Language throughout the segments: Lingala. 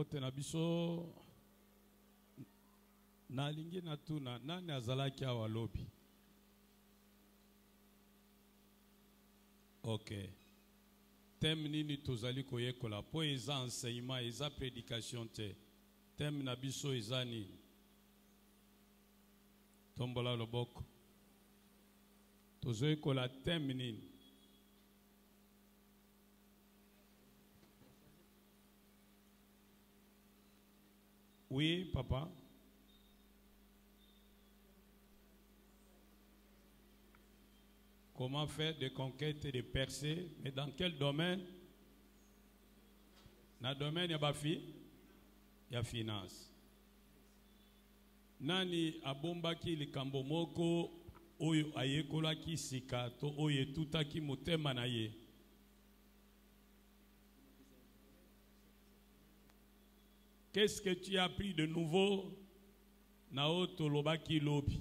Tenabiso nalingi natuna nani azalaki awa lobi. Ok. Thème nini tozali koyekola po eza enseignement eza prédication te. Thème na biso eza nini? Tombola loboko. Tozoyekola thème nini? Oui, papa. Comment faire des conquêtes et des percées? Mais dans quel domaine? Dans le domaine, il y a finance. Nani abombaki likambo moko oyo ayekola ki sika to oyo tutaki motema na ye. Qu'est-ce que tu as appris de nouveau? Nao tolobaki lobi.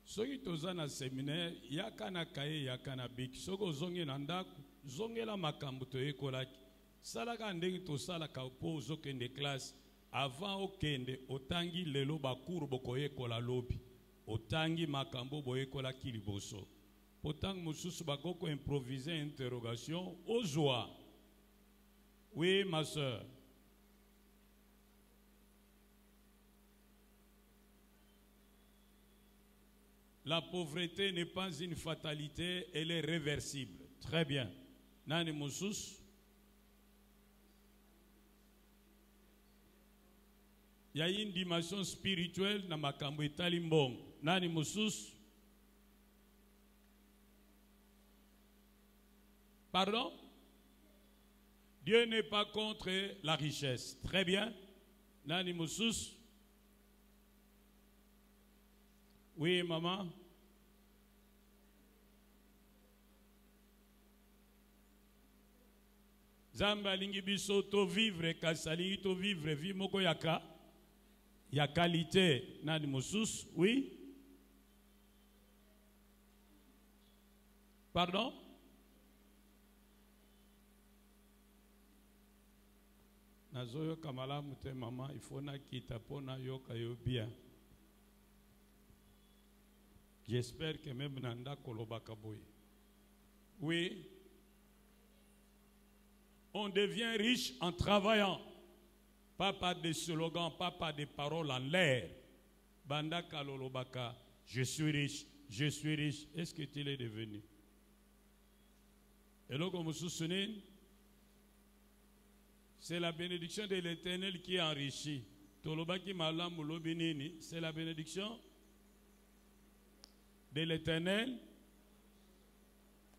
Soki toza na séminaire, yaka na kaye yaka na biki. Soko zonge na ndaku, zonge la makambo toyekolaki. Salaka ndenge tosalaka po ozokende classe. Avant okende, otangi lelo bakuru bokoyekola lobi. Otangi makambo boyekolaki liboso. Potang mususu bakoko improviser interrogation. Ozwa. Oui, ma soeur. La pauvreté n'est pas une fatalité, elle est réversible. Très bien. Nani musus? Il y a une dimension spirituelle dans makambo etalimbong. Nani musus? Pardon? Dieu n'est pas contre la richesse. Très bien. Nani musus? Oui, maman. Zamba lingi biso to vivre kasali to vivre vi moko yaka ya qualité nani musus. Oui. Pardon? Nazoyo kamala mute maman il faut na kita pona yoka yo bien. J'espère que même Nanda Kolobakaboy. Oui. On devient riche en travaillant. Pas par des slogans, pas par des paroles en l'air. Banda Kalolobaka, je suis riche, je suis riche. Est-ce que tu l'es devenu? Et là, comme vous vous souvenez, c'est la bénédiction de l'Éternel qui enrichit. Tolobaki malam mulobinini, c'est la bénédiction de l'Éternel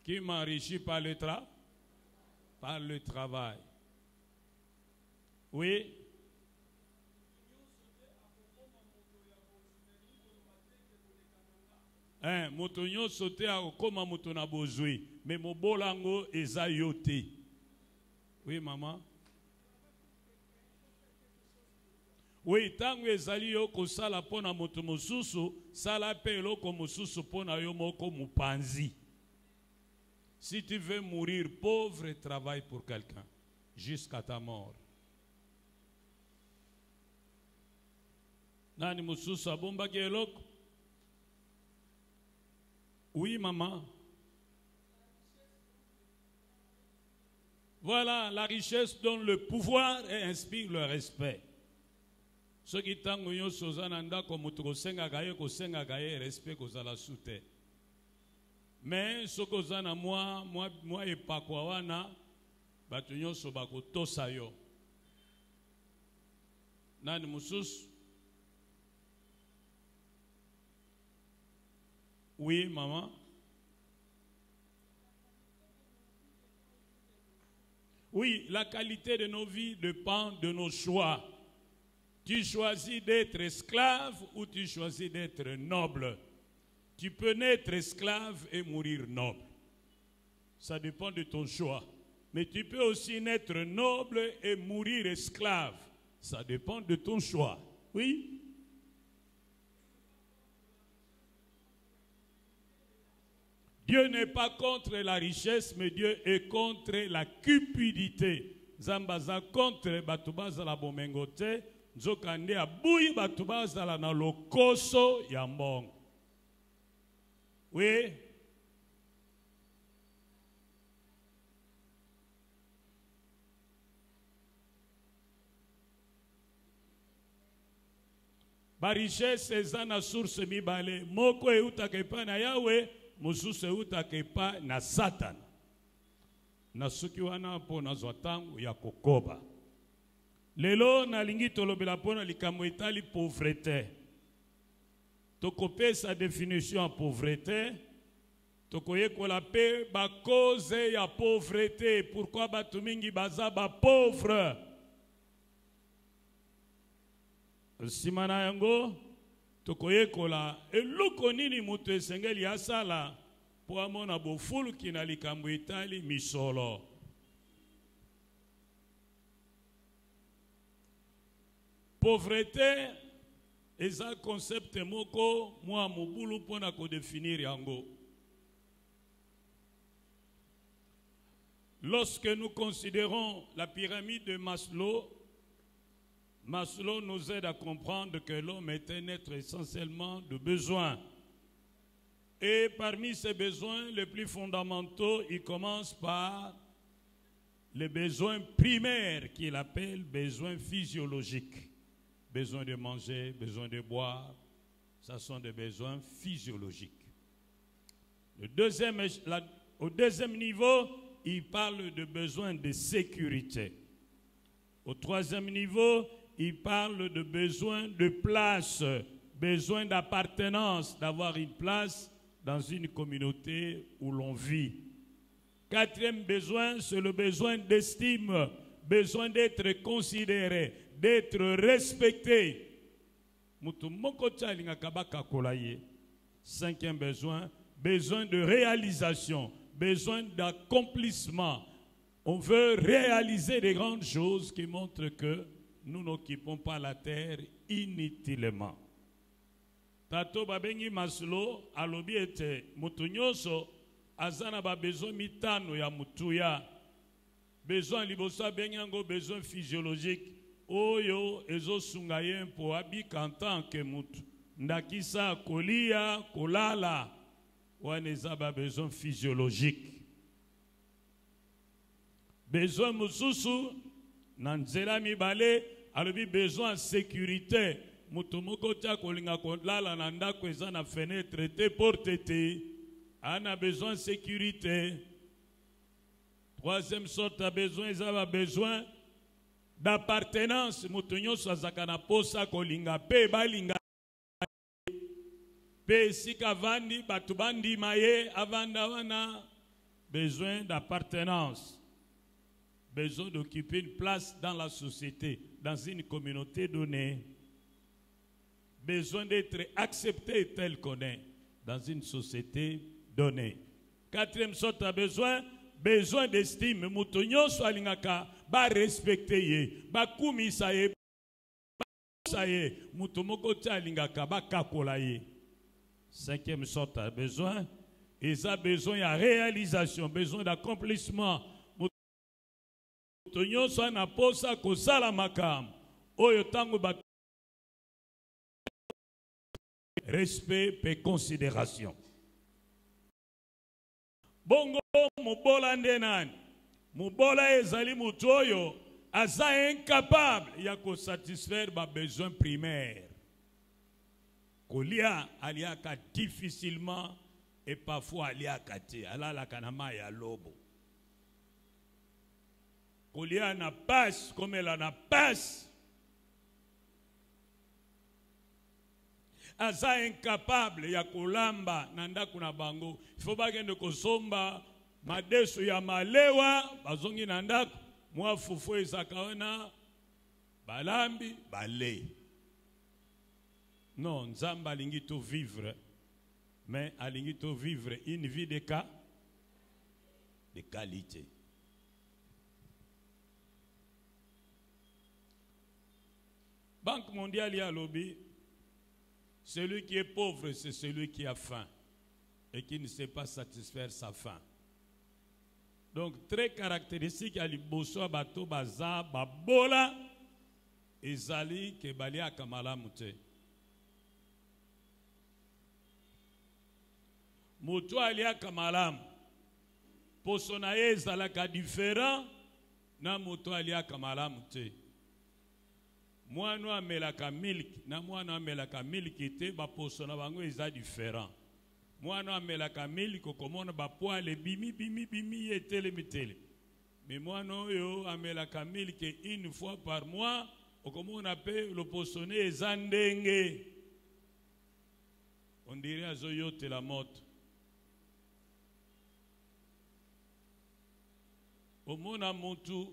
qui m'enrichit par le travail. Oui. Motonyo sauté à koma motona bozui, mais mon bolango eza yote. Oui, maman. Oui, tango ezali yo kosala pona moto mosusu, sala pe eloko mosusu pona yo moko mupanzi. Si tu veux mourir pauvre, travaille pour quelqu'un jusqu'à ta mort. Nani mosusu abombaki eloko? Oui, maman. Voilà, la richesse donne le pouvoir et inspire le respect. Ce qui tango yo sozananda comme mutukosenga gaye respect kozala soute. Mais ce kozana moi et pakwawana batu nyonso bakotosa yo. Nani musus? Oui, maman. Oui, la qualité de nos vies dépend de nos choix. Tu choisis d'être esclave ou tu choisis d'être noble. Tu peux naître esclave et mourir noble. Ça dépend de ton choix. Mais tu peux aussi naître noble et mourir esclave. Ça dépend de ton choix. Oui? Dieu n'est pas contre la richesse, mais Dieu est contre la cupidité. Zambaza contre batubaza la bomengote, nzokande abuyi batubaza la na lokoso ya mbongo. Oui. Ba richesse eza na source mibale, moko eutaka epa na Yawe, mosusu eutaka epa na Satan. Na suki wana po nazwa tango ya kokoba. Lelo nalingi tolobela pona likambo etali pauvreté. Tokopesa définition ya pauvreté, tokoyekola pe ba cause ya pauvreté, pourquoi batu mingi baza ba pauvre. Simana yango tokoyekola eloko nini mutu esengeli asala po amona bofuluki na likambo etali misolo. Pauvreté eza concept moko mwa mobulu pona ko définir yango. Lorsque nous considérons la pyramide de Maslow, Maslow nous aide à comprendre que l'homme est un être essentiellement de besoins. Et parmi ces besoins les plus fondamentaux, il commence par les besoins primaires qu'il appelle besoins physiologiques. Besoin de manger, besoin de boire, ça sont des besoins physiologiques. Au deuxième niveau, il parle de besoins de sécurité. Au troisième niveau, il parle de besoin de place, besoin d'appartenance, d'avoir une place dans une communauté où l'on vit. Quatrième besoin, c'est le besoin d'estime, besoin d'être considéré, d'être respecté. Cinquième besoin, besoin de réalisation, besoin d'accomplissement. On veut réaliser des grandes choses qui montrent que nous n'occupons pas la terre inutilement. Tato babengi Maslow alobi ete mutu nyonso azana ba besoin mitano ya mutuya. Besoin liboso abengi yango besoin physiologique. Oyo ezo sunga ye mpo abika en tant que mutu. Ndakisa kolia, kolala. Wana eza ba besoin physiologique. Besoin mususu na nzela mibale alobi besoin sécurité. Mutu moko tia kolinga kolala na ndako eza na fenêtre te porte te. Ana besoin sécurité. Troisième sorte de besoin, ils ont besoin d'appartenance. Mutu nyonso azaka na posa kolinga pe balinga pe sika vandi batu bandi maye avanda wana. Besoin d'appartenance. Besoin d'occuper une place dans la société, dans une communauté donnée. Besoin d'être accepté tel qu'on est dans une société donnée. Quatrième sorte de besoin, besoin d'estime. Mutu nyonso alingaka ba respecter ye, ba kumisa ye, ba kusa ye. Mutu moko tia alingaka ba kakola ye. Cinquième sorte de besoin, ils ont besoin de réalisation, besoin d'accomplissement. Mutu nyonso na posa kosala makambo oyo tango ba respect et considération. Bongo mubola ndenani. Mubola ezali mutu oyo aza incapable ya ko satisfaire ba besoins primaires. Kolia aliaka difficilement et parfois aliaka te. Alala kanama ya lobo. Kolia na passe comme elle en a passe. Aza incapable ya kolamba nanda kuna bango. Il faut bagende kosomba madeso ya malewa bazongi nanda mwa fufu ezakaona balambi bale. Non, Nzamba alingi to vivre, mais alingi to vivre une vie de qualité. Banque mondiale y a lobby. Celui qui est pauvre, c'est celui qui a faim. et qui ne sait pas satisfaire sa faim. Donc, très caractéristique à liboso bato baza babola ezali ke balia kamala mute. Moto alia kamalam poso na ye ezalaka différent na moto alia kamalam te. Mwana amelaka milk na mwana amelaka milk te ba poso na bango eza différent. Mwana amelaka milk okomona ba poale bimi etele mitele. Mais mwana oyo amelaka milk une fois par mois okomona pe le posone eza ndenge. On dirait azoyote la moto. Omona montu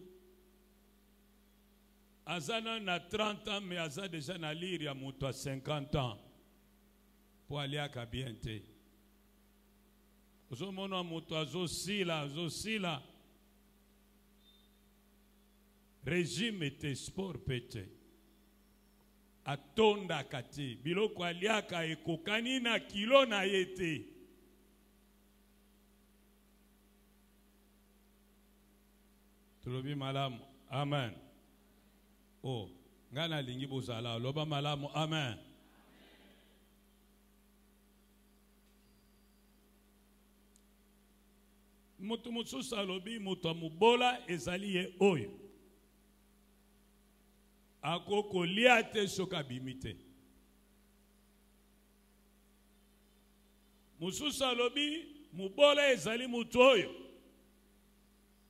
azana na 30 ans mais aza déjà na lire ya montu à 50 ans pour aller à kabiente. Ozomona montu azosila régime était sport pete atonda kati biloko aliaka ekokani na kilo na yete. Tulobi malamu, amen. Oh, ngana lingi bozala, loba malamu, amen. Moto mosusu alobi moto mubola ezali ye oyo. Akoko liate soka bimite. Mosusu alobi mubola ezali moto oyo.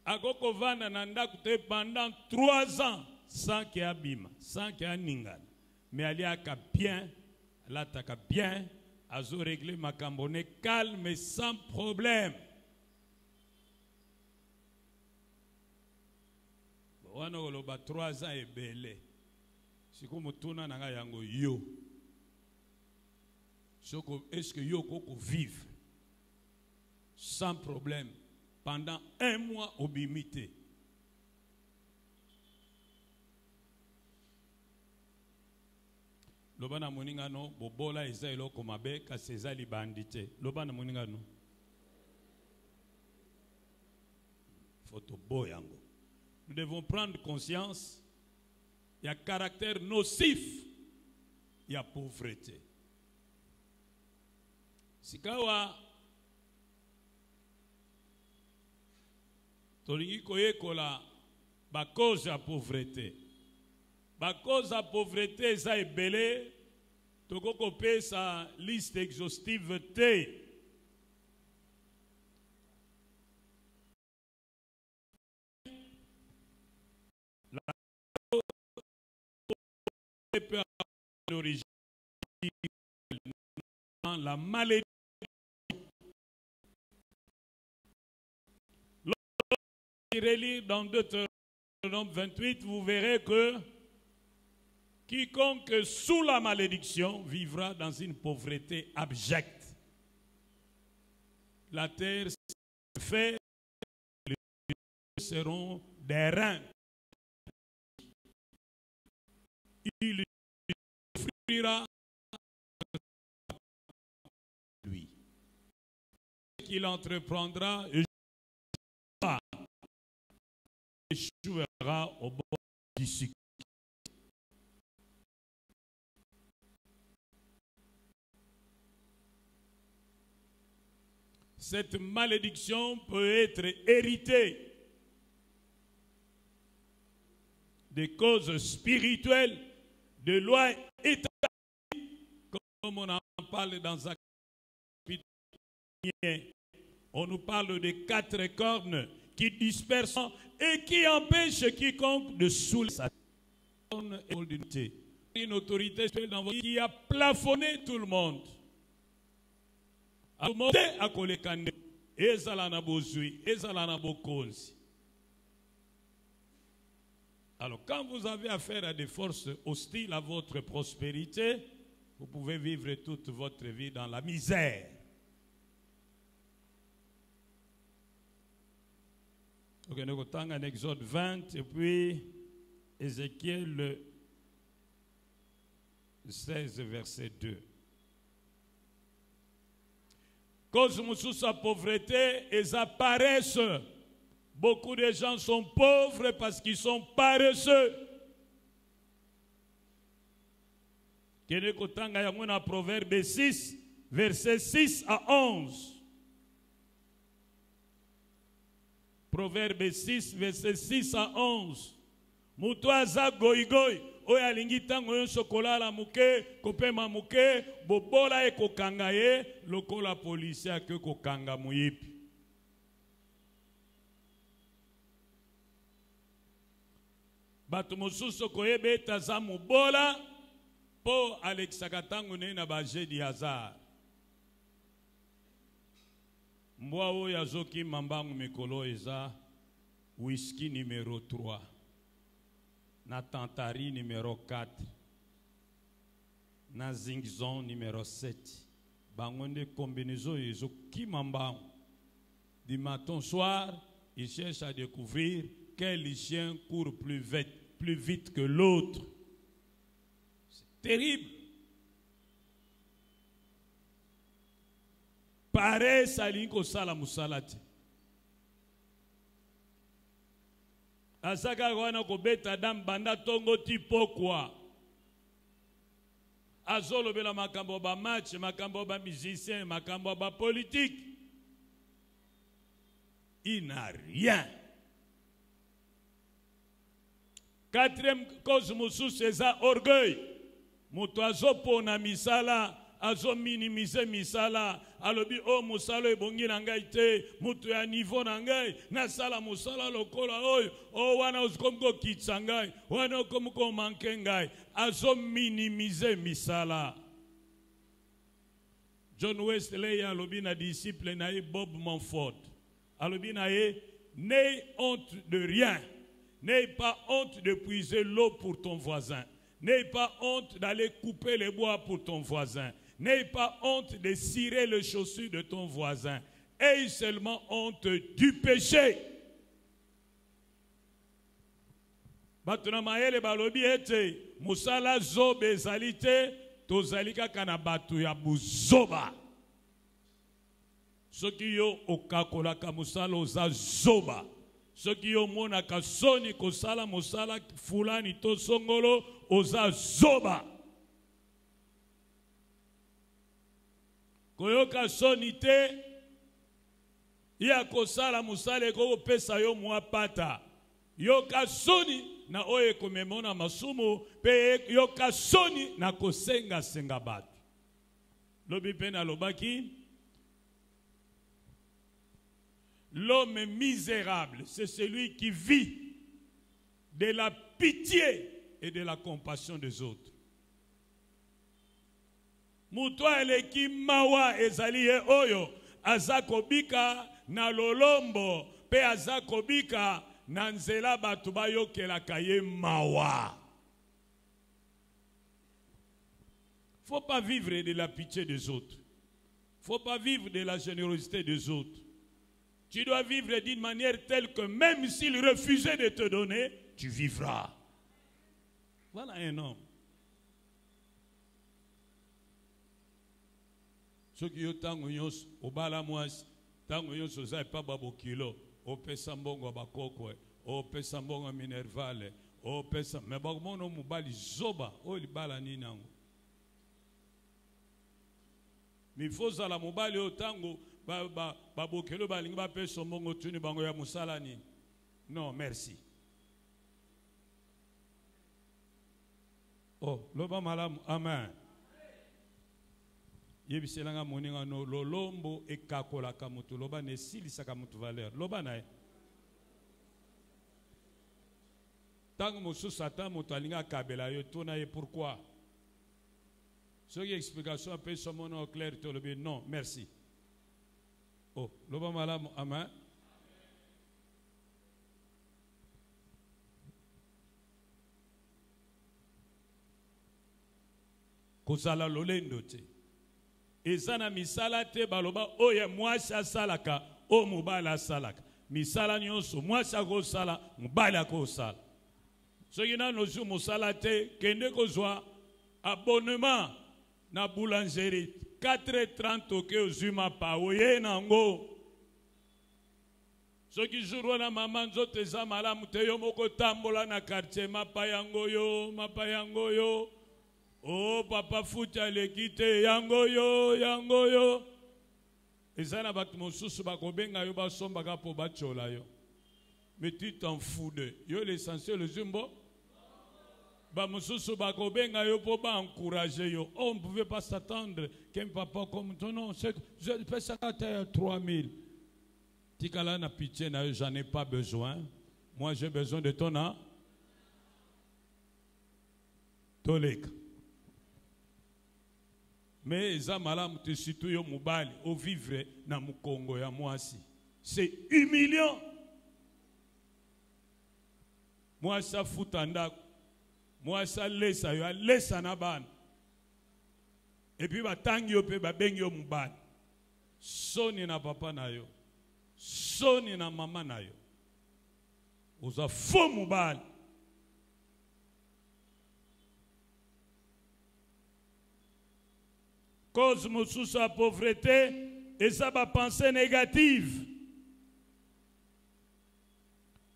Akoko vanda na ndaku te pendant 3 ans sans qu'il y ait bima, sans qu'il y ait ningana. Mais aliaka bien, alataka bien, azo régler makambone calme et sans problème. Wana oloba 3 ans ebele. Siko mutuna nanga yango yo. Soko est-ce que yo koko vive sans problème pendant 1 mois au bimité? Lobana moningano bobola eza eloko mabe kasi eza libandite. Lobana moningano photo boyango. Nous devons prendre conscience, il y a caractère nocif, il y a pauvreté. Sikawa tolingi koyekola ba cause ya pauvreté. Ba cause ya pauvreté eza ebele, tokoko pesa liste exhaustive te. L'origine, la malédiction. Lorsque vous relire dans Deutéronome 28, vous verrez que quiconque sous la malédiction vivra dans une pauvreté abjecte. La terre fait, les seront des reins. Il souffrira lui. Qu'il entreprendra échouera au bord du succès. Cette malédiction peut être héritée des causes spirituelles, de lois établies, comme on en parle dans un chapitre. On nous parle des 4 cornes qui dispersent et qui empêchent quiconque de soulever sa corne et l'unité. Une autorité spirituelle qui a plafonné tout le monde. A monté à Kolekande, Ezalana Bozui, Ezalana Bokonzi. Alors, quand vous avez affaire à des forces hostiles à votre prospérité, vous pouvez vivre toute votre vie dans la misère. Ok, nous avons en Exode 20 et puis Ézéchiel 16, verset 2. Cause mususa pauvreté et sa paresse. Beaucoup de gens sont pauvres parce qu'ils sont paresseux. Kene kotanga yango na Proverbe 6, versets 6 à 11. Proverbe 6, verset 6 à 11. Mutu aza goigoi, oyo alingi tango nyonso kolala muke, kopema muke, bobola ekokanga ye, lokola polisi ake kokanga muyipi. Bato mosusu koyebe taza mubola, po alekisaka tango ne na baje di hasard. Mbwa oyo azoki mambangu mikolo eza whisky numéro 3 na tantari numéro 4 na zingzon numéro 7. Bangonde combinaison ezoki mambangu. Du matin au soir, il cherche à découvrir quel chien court plus vite que l'autre. C'est terrible. Pare salinko sala musalati. Asaka wana kobeta dam banda tongo tipo kwa. Azolo bela makambo ba match, makambo ba musicien, makambo ba politique. Il n'a rien. Quatrième cause musu c'est orgueil. Mutu azopo na misala, azo minimiser misala. Alobi o musala ebongi na ngai te, mutu ya niveau na ngai, nasala musala lokola oyo, o wana uzikomko kitsa ngai, wana ukomko manke ngai, azo minimiser misala. John Wesley alobi na disciple na ye Bob Montfort, alobi na ye, n'aie honte de rien, n'aie pas honte de puiser l'eau pour ton voisin, n'aie pas honte d'aller couper les bois pour ton voisin. N'aie pas honte de cirer les chaussures de ton voisin. Aie seulement honte du péché. Batuna maele balobi ete musala zobe zalite tozalika kana batu ya buzoba. Soki yo okakola ka musala oza zoba. Soki yo mona ka soni kosala musala fulani to songolo oza zoba. Koyoka sonite ya kosala musale ko pesa yo mwa pata. Yoka soni na oye komemona masumu pe yoka soni na kosenga senga batu. Lobi pena lobaki. L'homme misérable, c'est celui qui vit de la pitié et de la compassion des autres. Mutwa eleki mawa ezali ye oyo azakobika na lolombo pe azakobika na nzela batu bayokelaka ye mawa. Faut pas vivre de la pitié des autres. Faut pas vivre de la générosité des autres. Tu dois vivre d'une manière telle que même s'il refusait de te donner, tu vivras. Voilà un homme. Ceux qui ont tango yos obala mwasi tango yos ozai pa babo kilo o pesa mbongo bakoko o pesa mbongo minervale o pesa me bakomono mubali zoba o libala ni nango mi foza la mubali o tango babo kilo balingi ba pesa mbongo tuni bango ya musala ni non merci. Oh loba malamu amen. Yebiselanga moninga no lolombo ekakola kamutu loba ne silisa kamutu valeur loba na tango mosu satan moto alinga kabela yo tona ye pourquoi ce qui explication appelle son nom clair to lobi non merci. Oh loba malamu amen. Kozala lolendo te ezana misala te baloba oye mwasi asalaka o mobali asalaka misala nyonso mwasi akosala mobali akosala soki nano mosala te kende kozwa abonnement na boulangerie 4h30 oke ozuma pa oye nango. Soki jour na mama nzoto eza malamu te yo moko tambola na quartier mapa yango yo. Oh papa futa lekite yango yo. Eza na bato mosusu bakobenga yo basombaka po bachola yo. Mais tu t'en fous de. Yo l'essentiel le zumbo. Ba mosusu bakobenga yo po ba encourager yo. Oh, on ne pouvait pas s'attendre qu'un papa comme toi non, je fais ça à 3000. Tikala na pitié na yo, j'en ai pas besoin. Moi j'ai besoin de ton âme. Toleka. Mais eza malamu te surtout yo mubali au vivre na mukongo ya mwasi. C'est humiliant. Moi ça futanda. Moi ça lesa yo lesa na bana. Et puis batangi yo pe babengi yo mubali. Soni na papa na yo. Soni na mama na yo. Oza fo mubali. Cause mosusu sa pauvreté et sa pensée négative.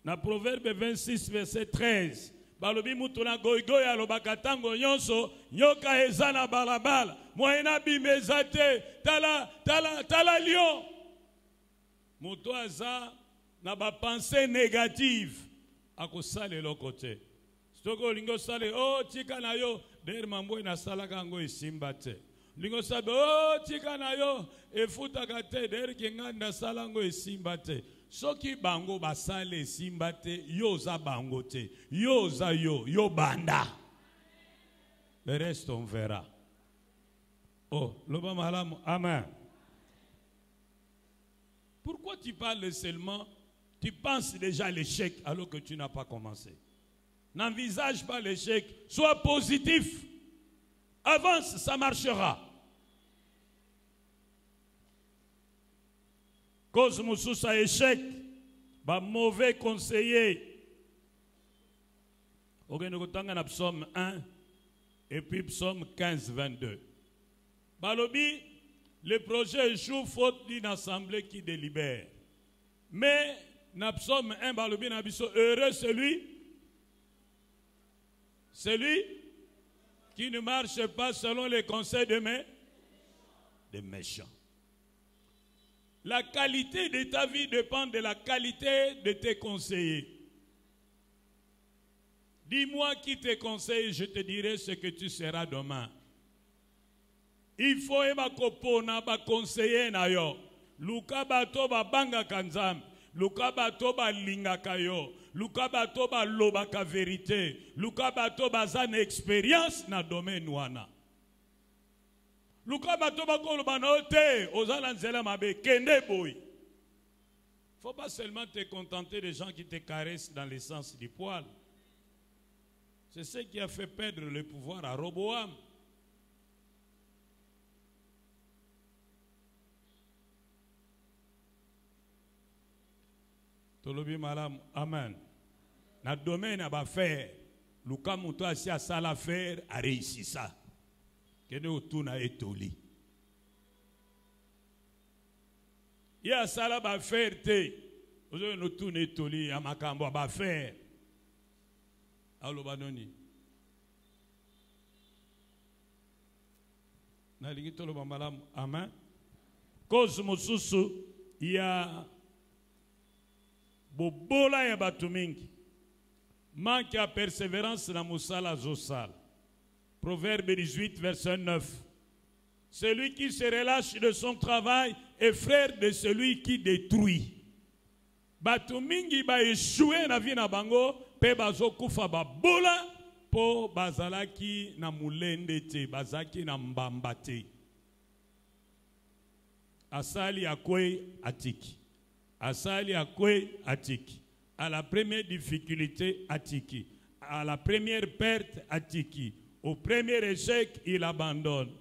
Na Proverbe 26 verset 13. Balobi mutuna goigoya alobaka tango nyonso nyoka eza na balabala moyena bimeza te tala lion. Muto aza na ba pensée négative akosala eloko te. Stoko lingo sale oh tika na yo der mambo na sala kango esimba te. Lingo sabe oh tika na yo efutaka te der kinganda sala ngo esimba te. Soki bango basale esimba te yo za bango te. Yo za yo banda. Le reste on verra. Oh, loba malamu, amen. Pourquoi tu parles seulement, tu penses déjà à l'échec alors que tu n'as pas commencé? N'envisage pas l'échec, sois positif. Avance, ça marchera. Cause Moussoussa échec, bah mauvais conseiller. Ok, nous avons psaume 1 et puis psaume 15, 22. Balobi, le projet échoue faute d'une assemblée qui délibère. Mais, dans psaume 1, balobi na biso, heureux celui qui ne marche pas selon les conseils des méchants. La qualité de ta vie dépend de la qualité de tes conseillers. Dis-moi qui te conseille, je te dirai ce que tu seras demain. Il faut ebakopona ba conseiller na yo. Luka bato ba banga kanzam. Luka bato ba lingaka yo. Luka bato ba lobaka vérité. Luka bato ba zane expérience na domaine wana. Luka bato ba koloba na ote ozala nzela mabe kende boy. Faut pas seulement te contenter des gens qui te caressent dans le sens du poil. C'est ce qui a fait perdre le pouvoir à Roboam. Tolobi malam, amen. Na domaine à faire, Luka Mouto a si à ça l'affaire a réussi ça. Kene otuna etoli. Il y a ça là ba faire te. Ozo no tuna etoli ya makambo ba faire. Alobanoni. Na lingi toloba malam, amen. Cause mosusu il y a bobola ya batu mingi. Manque à persévérance na musala zosal. Proverbe 18, verset 9. Celui qui se relâche de son travail est frère de celui qui détruit. Batu mingi ba échoué na vie na bango, pe bazo kufa ba bola po bazalaki na mulende te, bazaki na mbamba te. Asali akwe atiki. Asali akwe atiki. À la première difficulté atiki. À la première perte atiki. Au premier échec, il abandonne.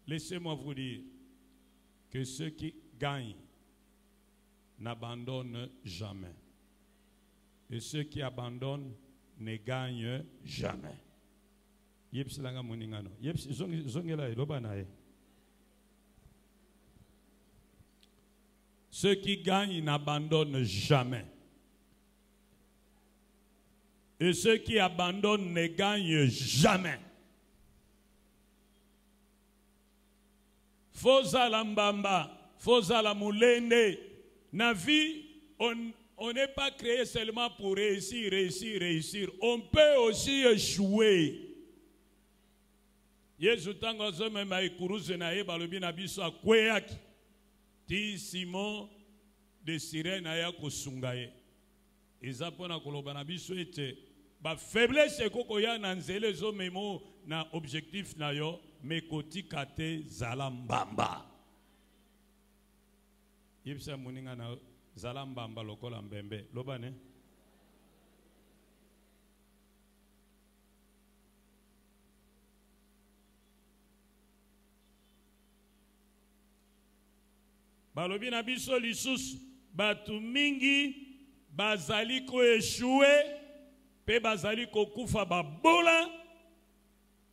Laissez-moi vous dire que ceux qui gagnent n'abandonnent jamais. Et ceux qui abandonnent ne gagnent jamais. Yepsilanga moningano. Zongela eloba nae. Ceux qui gagnent n'abandonnent jamais. Et ceux qui abandonnent ne gagnent jamais. Fozala mbamba, fozala mulende. Na vie, on n'est pas créé seulement pour réussir, réussir, réussir. On peut aussi échouer. Yesu tango zome maikuruze na eba lobi na biso akweyaki. Ti Simon de Sirène aya kosunga ye. Eza pona koloba na biso ete ba faiblesse koko ya na nzele zo memo na objectif na yo mekoti kate zala mbamba. Yebisa muninga na zala mbamba lokola mbembe. Loba ne? Balobi na biso lisusu batu mingi bazali ko échouer pe bazali ko kufa babola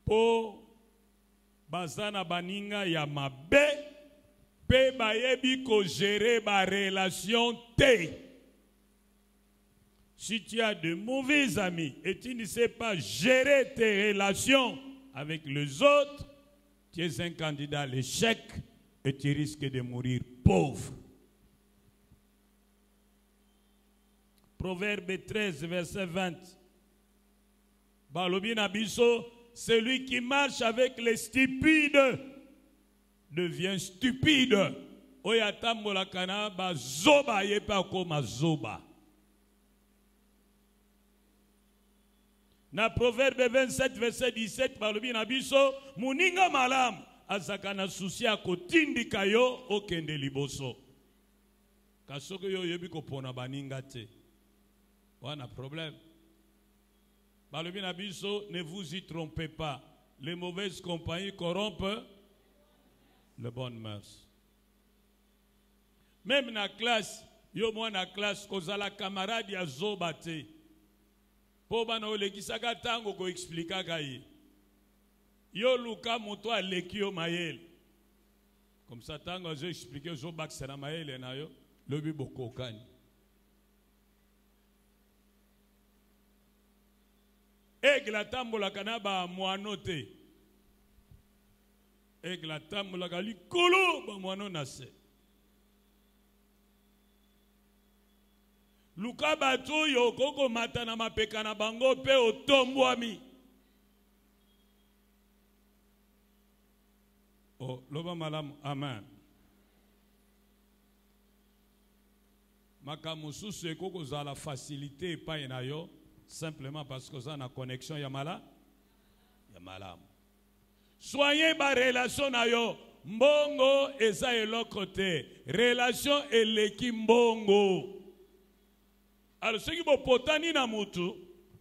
po bazana baninga ya mabe pe bayebi ko gérer ba relation te. Si tu as de mauvais amis et tu ne sais pas gérer tes relations avec les autres, tu es un candidat à l'échec et tu risques de mourir pauvre. Proverbe 13, verset 20. Balobi na biso, celui qui marche avec les stupides devient stupide. Oyatambola kana ba zoba yepa koma zoba. Na Proverbe 27, verset 17, balobi na biso, muninga malamu azakana souci a kotindika yo okende liboso. Kasoko yo yebi kopona baninga te. Wana problème. Balobi na biso, ne vous y trompez pas. Les mauvaises compagnies corrompent les bonnes mœurs. Même na classe, yo moi na classe kozala camarade ya zoba te. Po bana olekisaka tango ko explica kai. Yo luka moto aleki yo mayele. Comme ça tango je expliquer zo baksana mayele na yo, lobi bokokani. Egla tambola kanaba mwano te. Egla tambola kali kolo ba mwano nase. Luka batu yo koko mata na mapeka na bango pe otombwami. Oh, loba malam, amen. Makamususu ekoko za la facilité pa inayo simplement parce que ça na connexion yamala yamalam. Soyez ba relation na yo mbongo eza eloko te. Relation eleki mbongo. Alors ceux qui bo potani na mutu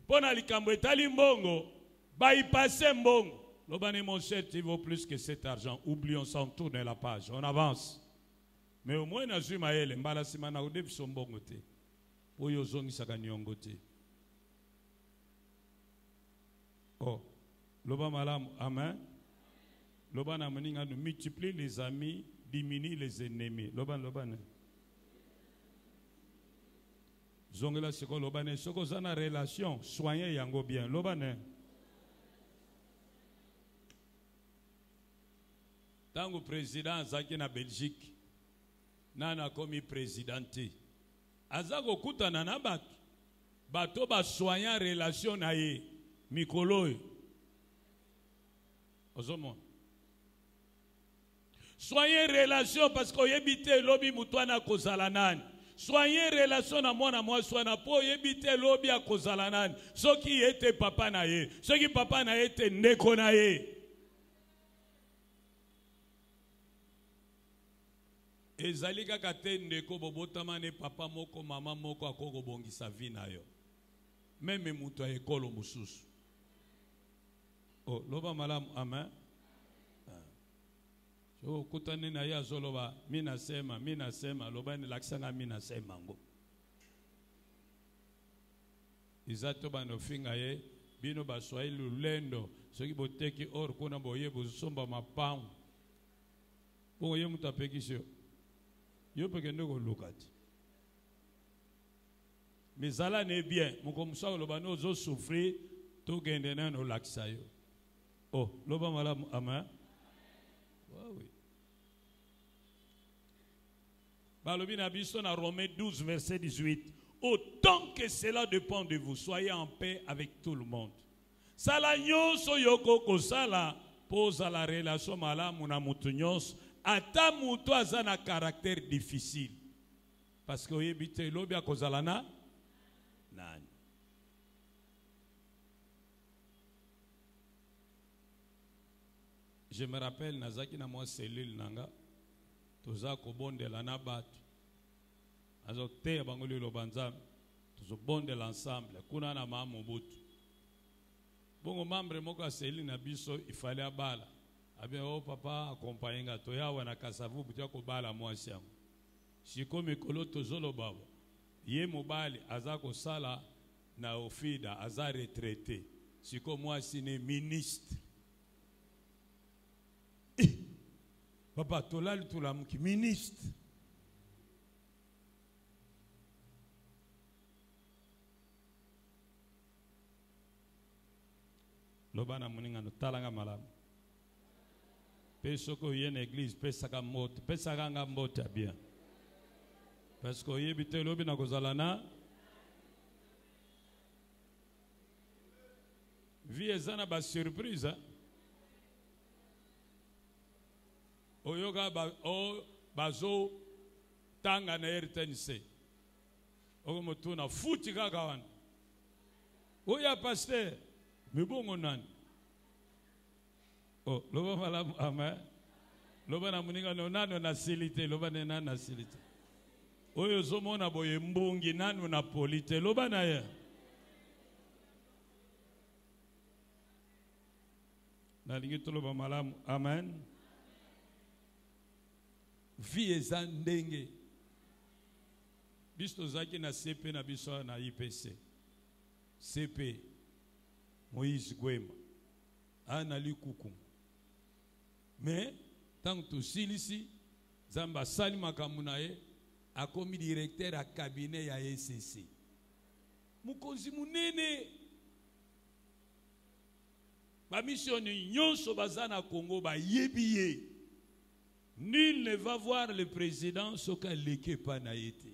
pona likambo etali mbongo ba y passer mbongo. L'obani mon cher, il vaut plus que cet argent. Oublions ça, on tourne la page, on avance. Mais au moins, na zuma ele, mbala simana ude bisombongo te. Oyo zongi saka nyongo te. Oh, loba malam, amen. Loba na moninga nous multiplie les amis, diminue les ennemis. Loba ne. Zongela seko loba ne, soko zana relation, soignez yango bien. Loba ne. Tango président Zaki na Belgique, nana komi présidenté. Azako kutana na bato ba soignant relation na ye, mikolo. Ozomo. Soignez relation parce que yebite lobi mutwana kozala nani. Soignez relation na mwana mwasi na po yebite lobi a kozala nani. Soki ete papa na ye, soki papa na ete ndeko na ye. Ezali kaka te ndeko bobotama ne papa moko mama moko akoko bongisa vie na yo. Même mutu a ekolo mususu. Oh, loba malam, amen. So kutane na ya zoloba mina sema loba ni laksanga mina sema ngo. Izato bano finga ye bino baswahili lulendo ceux qui boteki or kuna boye bosomba mapang bon ye mutapeki sio yo pekende ko lokati mais ça n'est bien mon comme ça le bano zo souffrir to gende na no lakisa yo oh loba malamu amen oui balobi na biso na Romains 12 verset 18 autant que cela dépend de vous soyez en paix avec tout le monde sala nyonso yoko kosala posa la relation malamu na mutu nyonso ata mutu aza na caractère difficile parce que oyebite lobi akozala na nani je me rappelle nazaki na mwa cellule nanga toza kobondela na bato azo te bango lelo banzambe tozo bondela ensemble kuna na mama Mobutu bongo membre moko a cellule na biso il fallait abala abia oh papa accompagner ngato yawa na kasavu butia ko bala mwasi yango shiko mikolo tozolo baba ye mobali aza ko sala na ofida aza retraité shiko mwasi ne ministre papa tolali tulamuki ministre lobana muninga no talanga malamu peso ko yene église pesaka moto pesaka nga mbota bien parce que yebite lobi na kozala na vie ezana ba surprise oyoga ba o bazo tanga na RTNC ogomoto na futi kaka wana oya pasteur mibongo nani oh loba malamu amen loba na muninga no nano na silite loba nena na silite oyo zomona boye mbungi nano na polite loba na ye na lingi to loba malamu amen vie eza ndenge biso zaki na CP na biso na IPC CP Moïse Gwema anali kuku mais tant que silisi zamba sali makamu na ye akomi directeur à cabinet ya SCC mukonzi munene ba mission nyonso bazana Congo ba yebiye nul ne va voir le président soka leke pa na yete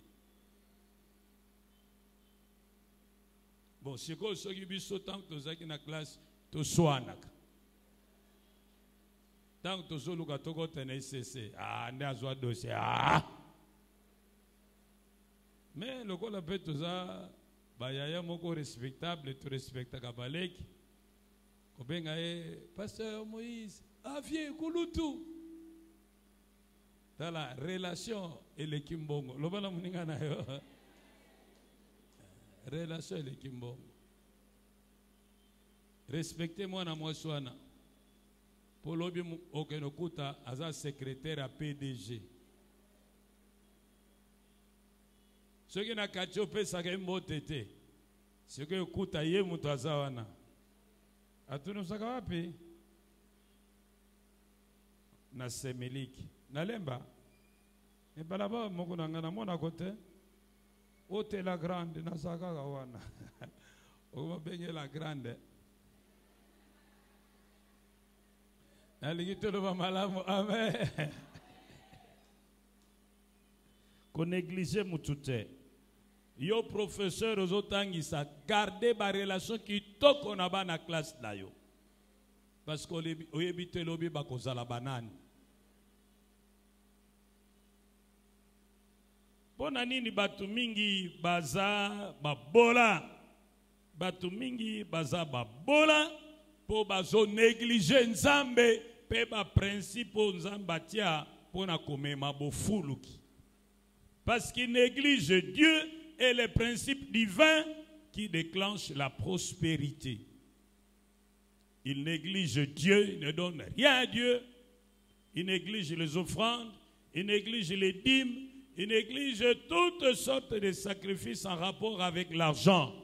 bon siko soki biso tant que tozaki na classe to swanaka tant que tozoluka tokota na SCC nde azwa dossier mais lokola pe toza bayaya moko respectable to respectaka baleki kobenga ye pasteur Moïse avie kulutu dans la relation et le kimbongo lobana muninga na yo relation et le kimbongo respectez-moi na mwaswana pour lobi okenokuta aza secrétaire à PDG ce qui na kacho pesa ke mbotete ce que okuta ye mutu aza wana atunusaka wapi na Semeliki nalemba ne balaba moko na ngana mona kote ote la grande na saka wana o benye la grande aligito lo malamu amen ko négliger mutute yo professeur ozotangisa garder ba relation qui toko na bana classe na yo parce que oyebite lobi bakozala banani pona nini batu mingi baza babola batu mingi baza babola po bazo négliger nzambe pe ba principe nzamba tia pona komema bofuluki parce qu'il néglige Dieu et les principes divins qui déclenchent la prospérité. Il néglige Dieu, il ne donne rien à Dieu, il néglige les offrandes, il néglige les dîmes, il néglige toutes sortes de sacrifices en rapport avec l'argent.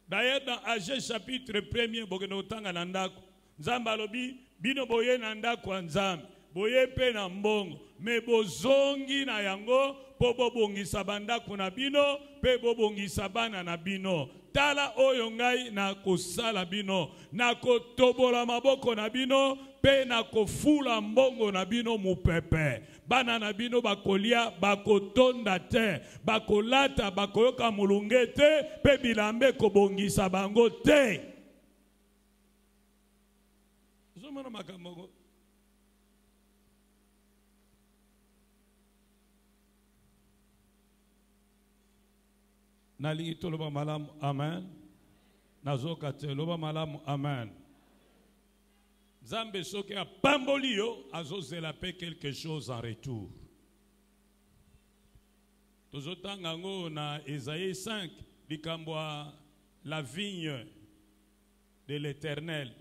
D'ailleurs, dans Agé chapitre 1er, Bogenotanga Nandako, Nzambalobi, Bino Boye Nandako Nzambe, Boye pe na mbongo, me bozongi na yango, po bobongisa bandako na bino, pe bobongisa bana na bino. Tala oyo ngai na kosala bino, na kotobola maboko na bino, pe na kofula mbongo na bino mupepe. Bana na bino bakolia, bakotonda te, bakolata, bakoyoka mulunge te, pe bilambe kobongisa bango te. Zomana makambo. Nalingi toloba malamu amen. Nazoka te loba malamu amen. Zambe soke a pambolio azozela pe quelque chose en retour. Tozotanga ngo na Esaïe 5 likambwa la vigne de l'Éternel.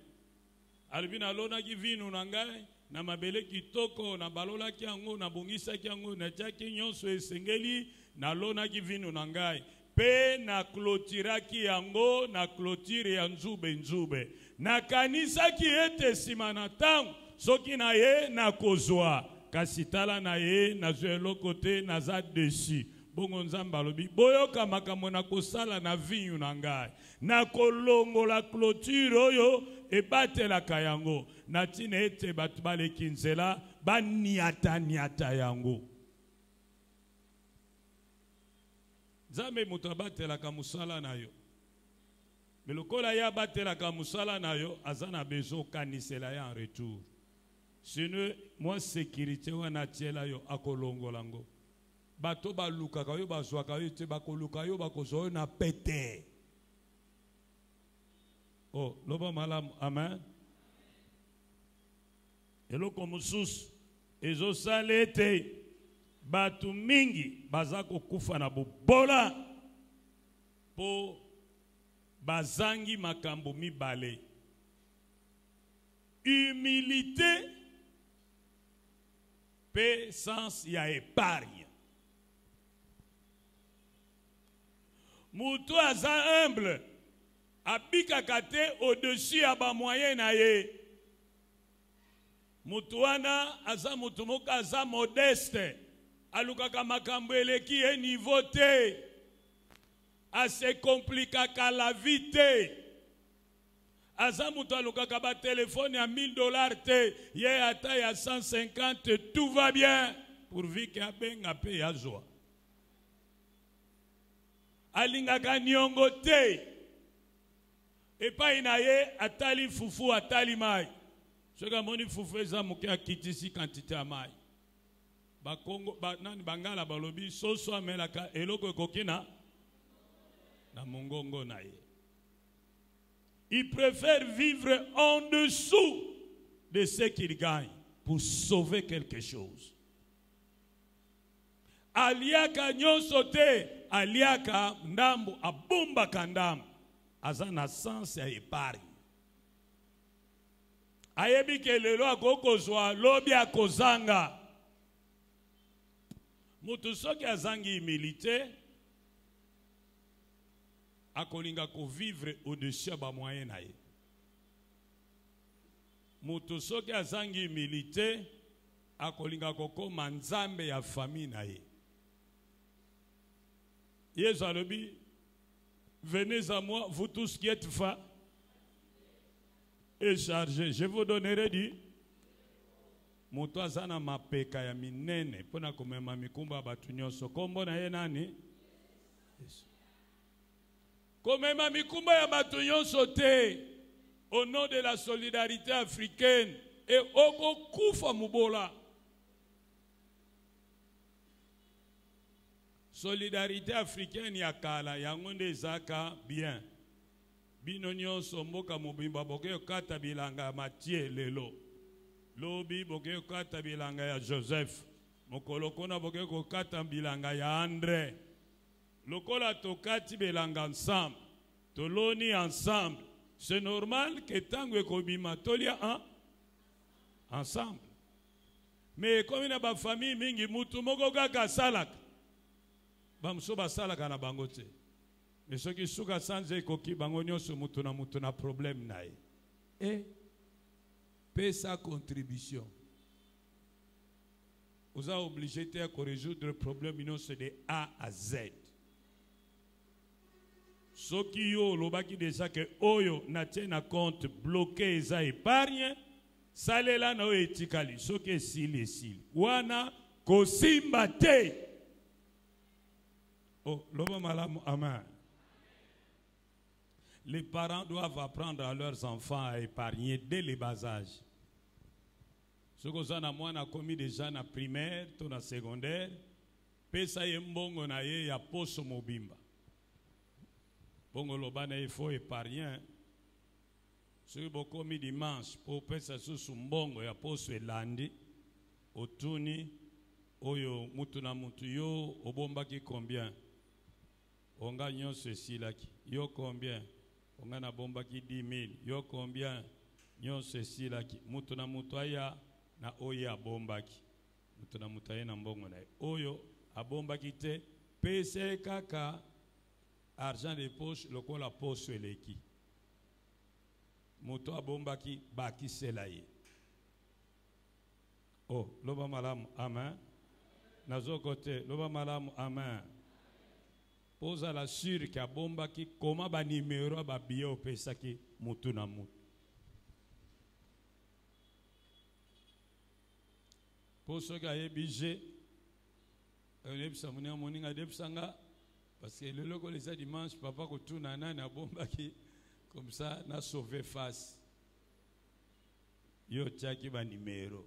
Albina lona ki vinu na ngai na mabele kitoko na balola ki yango na bongisa ki yango na tiaki nyonso esengeli na lona ki vinu na ngai. Pe na clôturaki yango na clôture ya nzube nzube. Na kanisa ki ete sima na tango soki na ye na kozwa. Kasi tala na ye na zuelo kote na za desi. Bongo nzamba lobi. Boyoka makambo na kosala na vinyu na ngai. Na kolongo la clôture oyo ebatela kayango. Na tine ete batubale kinzela ba niata yango. Zambe mutu abatelaka musala na yo. Melokola ya abatelaka musala na yo, azana bezo kanisela ya en retour. Sinon, moi sécurité wana tiela yo akolongolango. Bato baluka kayo bazwaka yo te bakoluka yo bakozwa na pete. Oh, loba malam amen. Eloko mususu ezo salete. Batu mingi bazako kufa na bobola po bazangi makambo mibale. Humilité pe sens ya épargne. Mutu aza humble abika kate au-dessus ya ba moyen na ye. Mutu wana aza mutu moka aza modeste. Alukaka makambo eleki e niveau te. Ase komplikaka la vie te. Azamuto alukaka ba téléphone ya $1000 te. Ye ata ya 150, tout va bien. Pourvu que abenga pe ya joie. Alingaka nyongo te. Epa inaye atali fufu atali mai. Soka moni fufu eza muke akitisi quantité ya mai. Bakongo nani bangala balobi soso amelaka eloko kokina na mongongo na ye. Il préfère vivre en dessous de ce qu'il gagne pour sauver quelque chose. Aliaka nyonso te, aliaka ndambo abumba kandambo. Azana sens ya épargne. Ayebi ke lelo akokozwa lobi akozanga. Mutu soki azangi humilité akolinga ko vivre au-dessus ba moyen na ye. Mutu soki azangi humilité akolinga ko koma nzambe ya famille na ye. Yesu alobi, venez à moi vous tous qui êtes fatigués et chargés, je vous donnerai du Mutu azana mapeka ya minene pona komema mikumba batu nyonso. Kombo na ye nani? Yesu. Komema mikumba ya batu nyonso te. Au nom de la solidarité africaine et oko kufa mubola. Solidarité africaine ya kala yango nde ezaka bien. Bino nyonso mboka mobimba boke kata bilanga Mathieu lelo. Lobi boke kata bilanga ya Joseph. Mokolo kona boke kata bilanga ya André. Lokola tokati bilanga ensemble. Toloni ensemble. C'est normal que tango ekobima tolia ensemble. Mais comme il y a ba famille mingi mutu moko kaka salaka. Bamso ba salaka na bango te. Mais ceux qui sont sans écoquille, bangonio se mutu na problème nae. Et paie sa contribution. Vous êtes obligé de résoudre le problème, c'est de A à Z. Ceux qui ont l'obaki déjà que oyo na tient compte bloqué eza épargne, salela na etikali. Ceux qui sili. Wana kosimba te. Oh, loba malamu amen. Les parents doivent apprendre à leurs enfants à épargner dès le bas âge. Ce que ça na moi na commis déjà na primaire, to na secondaire, pesa ye mbongo na ye ya poso mobimba. Bongo lobana il faut épargner. Ce que beaucoup mis dimanche pour pesa sous mbongo ya poso elandi, otuni, oyo mutu na mutu yo obombaki combien? Onga nyonso esilaki. Yo combien? Onga na bombaki 10 000. Yo combien? Nyonso esilaki. Mutu na mutu aya na oyo abombaki. Mutu na mutu aya na mbongo na oyo abombaki te. Pese kaka argent de poche lokola poche eleki. Mutu abombaki baki selaye. Oh, loba malamu amen. Nazo kote loba malamu amen. Pose à la sûre qui a bomba qui comment ba numéro ba billet au pesa qui mutu na mutu. Pour ceux qui ont budget, on est bisa moni moni nga depsanga parce que le logo les dimanche papa ko tuna na bomba qui comme ça na sauvé face. Yo tchaki ba numéro.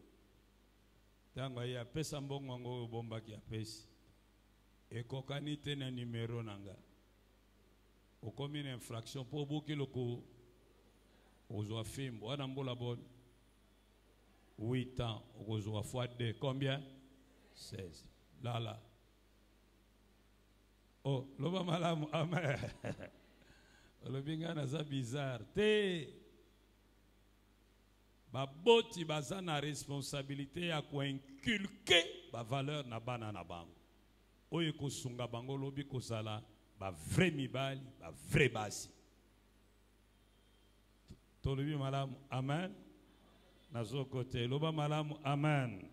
Tango ya pesa mbongo ngo bomba qui a pesa. Et kokanite na numéro nanga. Au commis une infraction pour bouquer le coup. Aux oifim, on a la bonne. 8 ans, aux oifs de combien? 16. Là. Oh, l'homme malam, amen. Le bingana za bizarre. Te. Ba boti bazana responsabilité à quoi inculquer ba valeur na bana na bango. Oye ko sunga bango lobi ko sala ba vrai mibali ba vrai basi. Tolobi malamu amen. Nazo kote loba malamu amen.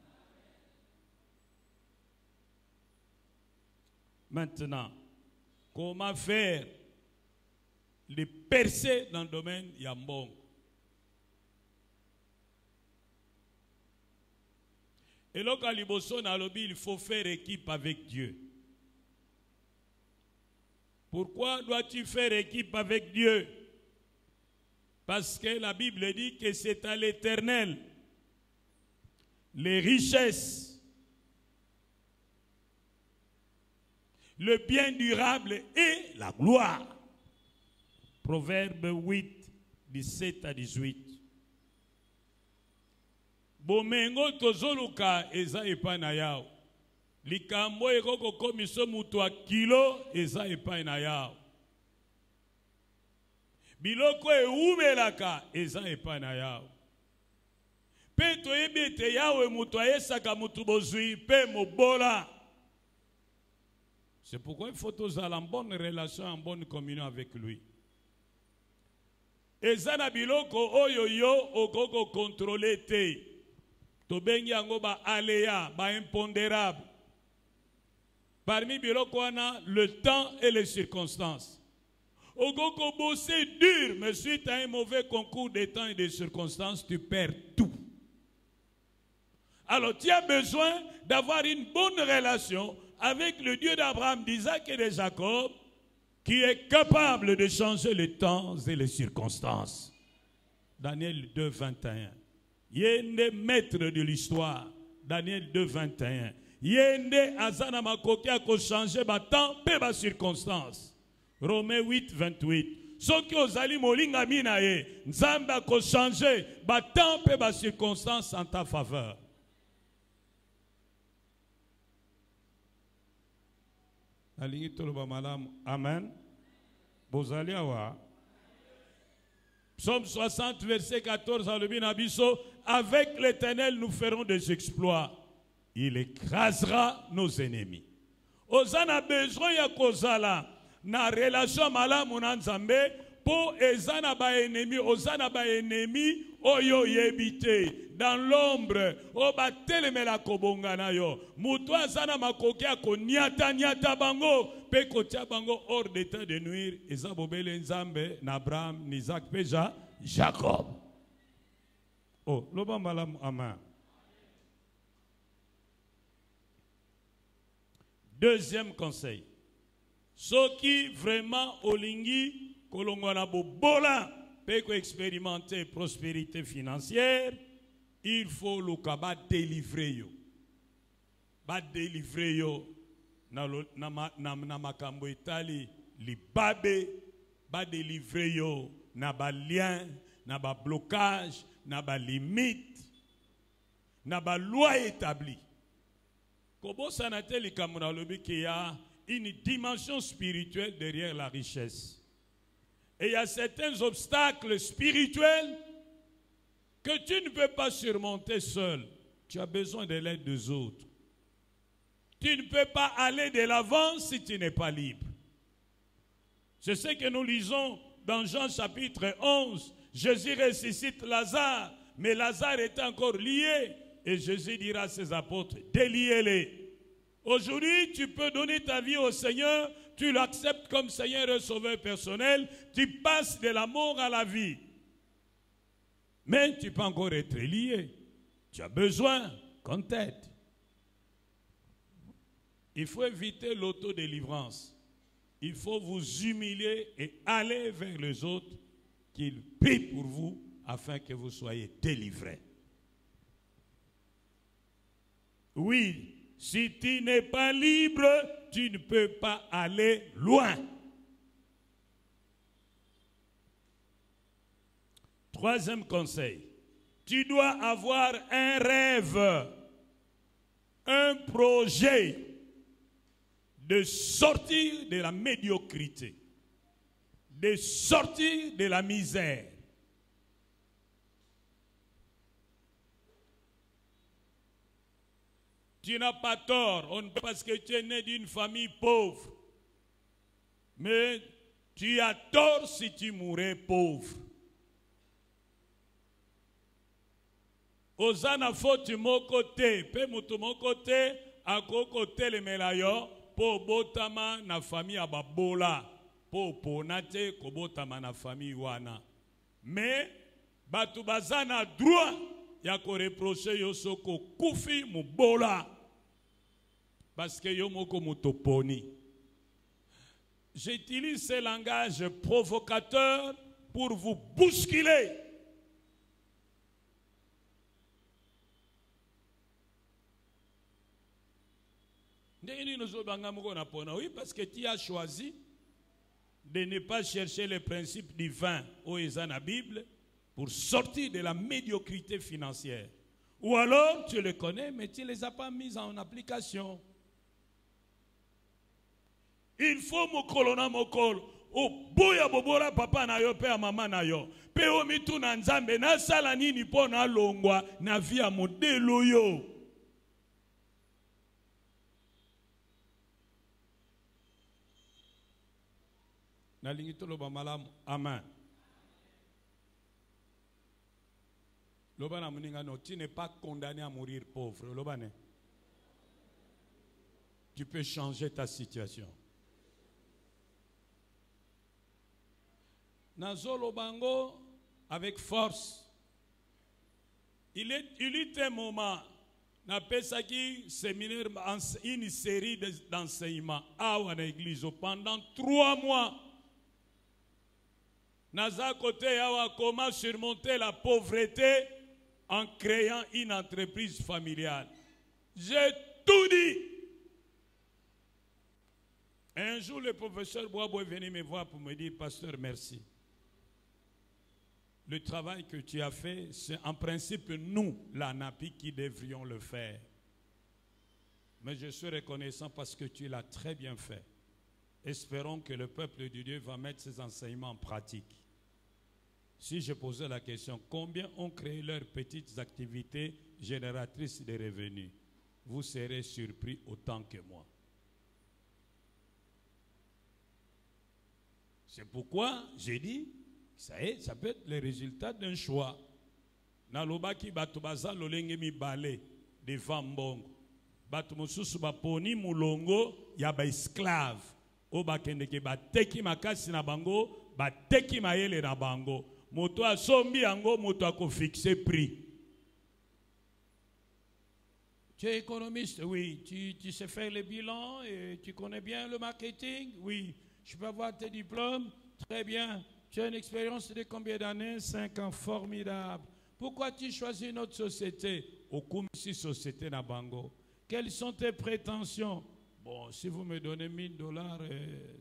Maintenant, comment faire les percer dans le domaine yambong? Et là, il faut faire équipe avec Dieu. Pourquoi dois-tu faire équipe avec Dieu? Parce que la Bible dit que c'est à l'Éternel les richesses, le bien durable et la gloire. Proverbe 8, 17 à 18. Bomengo tozoluka eza epai na yao. Likambo ekoko komiso mutu a kilo eza epai na yao. Biloko eumelaka eza epai na yao. Pe toyebete yawe mutu ayesaka mutu bozui pe mobola. C'est pourquoi il faut avoir en bonne relation, en bonne communion avec lui. Ezana biloko oyo yo okoko contrôler te. Tobengi yango ba aléa, ba impondérable. Parmi biloko wana, le temps et les circonstances. Okoko bosser dur, mais suite à un mauvais concours de temps et de circonstances, tu perds tout. Alors tu as besoin d'avoir une bonne relation avec le Dieu d'Abraham, d'Isaac et de Jacob, qui est capable de changer les temps et les circonstances. Daniel 2, 21. Yende maître de l'histoire. Daniel 2, 21. Yende azana makoki a ko changer ba temps pe ba circonstances. Romains 8, 28. Soki ozali molinga mina ye, nzambe a ko changer ba temps pe ba circonstances en ta faveur. Alingi toloba malamu. Amen. Bozali awa. Psaume 60, verset 14, avec l'Éternel, nous ferons des exploits. Il écrasera nos ennemis. Ozana besoin ya kozala na relation malamu na Nzambe po ezana ba ennemi ozana ba ennemi oyo yebite dans l'ombre o batelemela kobongana yo mutu azana makoki nyata bango pe kotia bango hors d'état de nuire eza bobele Nzambe na Abraham, Isaac pe Jacob. Oh, loba malamu amen. Deuxième conseil. Ceux qui vraiment olingi kolongwana bobola peut expérimenter prospérité financière, il faut le kaba délivrer yo. Ba délivrer yo na makambo etali libabe, ba délivrer yo na ba lien, na ba blocage, na ba limite, na ba loi établie. Kobo sanate likamuna lobi qu'il y a une dimension spirituelle derrière la richesse. Et il y a certains obstacles spirituels que tu ne peux pas surmonter seul. Tu as besoin de l'aide des autres. Tu ne peux pas aller de l'avant si tu n'es pas libre. C'est ce que nous lisons dans Jean chapitre 11. Jésus ressuscite Lazare, mais Lazare était encore lié. Et Jésus dira à ses apôtres, déliez-les. Aujourd'hui, tu peux donner ta vie au Seigneur, tu l'acceptes comme Seigneur et Sauveur personnel, tu passes de la mort à la vie. Mais tu peux encore être lié. Tu as besoin qu'on t'aide. Il faut éviter l'autodélivrance. Il faut vous humilier et aller vers les autres, qu'ils prient pour vous afin que vous soyez délivrés. Oui, si tu n'es pas libre, tu ne peux pas aller loin. Troisième conseil, tu dois avoir un rêve, un projet de sortir de la médiocrité, de sortir de la misère. Tu n'as pas tort, parce que tu es né d'une famille pauvre. Mais tu as tort si tu mourais pauvre. Ozana foti moko te, pe mutu moko te, akoko telemela yo, po botama na famille ababola, po ponate ko botama na famille wana. Mais batu bazana droit ya ko reprocher yo soko kufi mubola. Parce que yo moko mutoponi. J'utilise ce langage provocateur pour vous bousculer. Oui, parce que tu as choisi de ne pas chercher les principes divins au la Bible pour sortir de la médiocrité financière. Ou alors tu les connais, mais tu ne les as pas mis en application. Il faut mokolona mokolo. O boya bobora papa na yo pe mama na yo. Pe o mitu na nzambe na sala nini po na longwa na via modelo yo. Na lingito loba malamu. Amen. Loba na muninga no, tu n'es pas condamné à mourir pauvre. Loba ne. Tu peux changer ta situation. Nazolo bango avec force. Il eut un moment, na pesaki séminaire, une série d'enseignements à l'église pendant 3 mois. Naza côté yawa comment surmonter la pauvreté en créant une entreprise familiale. J'ai tout dit. Un jour, le professeur Boabo est venu me voir pour me dire, pasteur, merci. Le travail que tu as fait, c'est en principe nous, la NAPI, qui devrions le faire. Mais je suis reconnaissant parce que tu l'as très bien fait. Espérons que le peuple de Dieu va mettre ses enseignements en pratique. Si je posais la question, combien ont créé leurs petites activités génératrices de revenus? Vous serez surpris autant que moi. C'est pourquoi j'ai dit, ça peut être le résultat d'un choix. Nalobaki bato baza lolenge mi balé devant mbongo. Bato mosusu baponi mulongo ya ba esclave. O bakende ke bateki makasi na bango, bateki mayele na bango. Moto asombi yango, moto ako fixer prix. Tu es économiste, oui. Tu sais faire les bilans et tu connais bien le marketing, oui. Je peux avoir tes diplômes, très bien. Tu as une expérience de combien d'années? 5 ans, formidable. Pourquoi tu choisis notre société? Okumsi société na bango. Quelles sont tes prétentions? Bon, si vous me donnez $1000,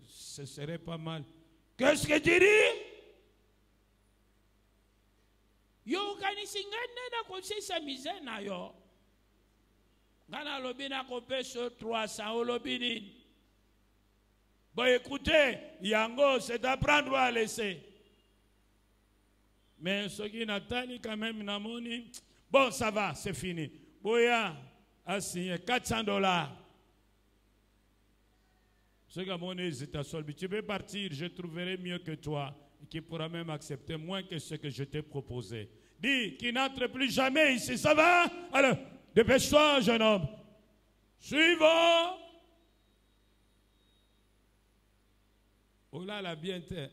ce serait pas mal. Qu'est-ce que tu dis? Yo kanisingane na konsisa misère na yo. Gana lobina kopesho 300 olobini. Bon écoutez, yango c'est d'apprendre à laisser. Mais ce qui n'attend quand même namoni, bon ça va, c'est fini. Boya a signé $400. Ce gars mon hésitation, tu peux partir, je trouverai mieux que toi, qui pourra même accepter moins que ce que je t'ai proposé. Dis qu'il n'entre plus jamais ici, ça va? Alors, dépêche-toi, jeune homme. Suivons. Oh là, la bienté.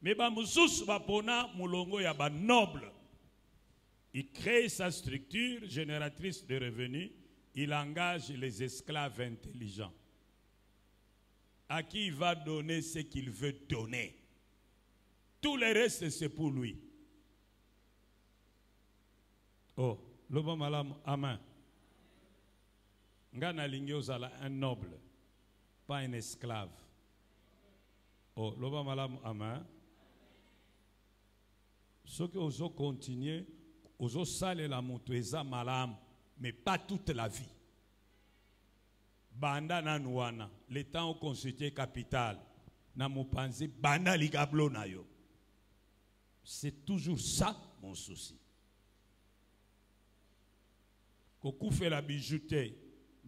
Mais ba mususu ba pona mulongo ya ba noble. Il crée sa structure génératrice de revenus. Il engage les esclaves intelligents. À qui il va donner ce qu'il veut donner. Tout le reste, c'est pour lui. Oh, loba malam, amen. Ngana lingiozala un noble, pas un esclave. Oh, loba malam, amen. Ce que oso continuer, oso sale la montoueza malam, mais pas toute la vie. Banda nanouana, le temps constitué capital, na mopanzi banda ligablo na yo. C'est toujours ça mon souci. Koku fait la bijouterie,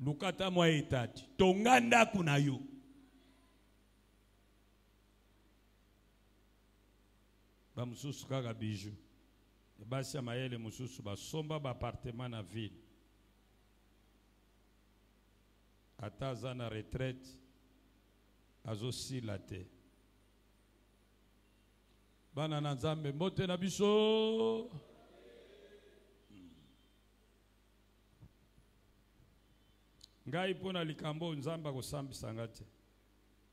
lukata mwa etati, tonganda kuna yo. Ba mususu kaka bijou. Basi ya mayele mususu ba somba ba appartement na ville. Ataza na retraite azosi la te. Bana na nzambe mbote na biso. Ngai pona likambo nzamba kosambisa ngate.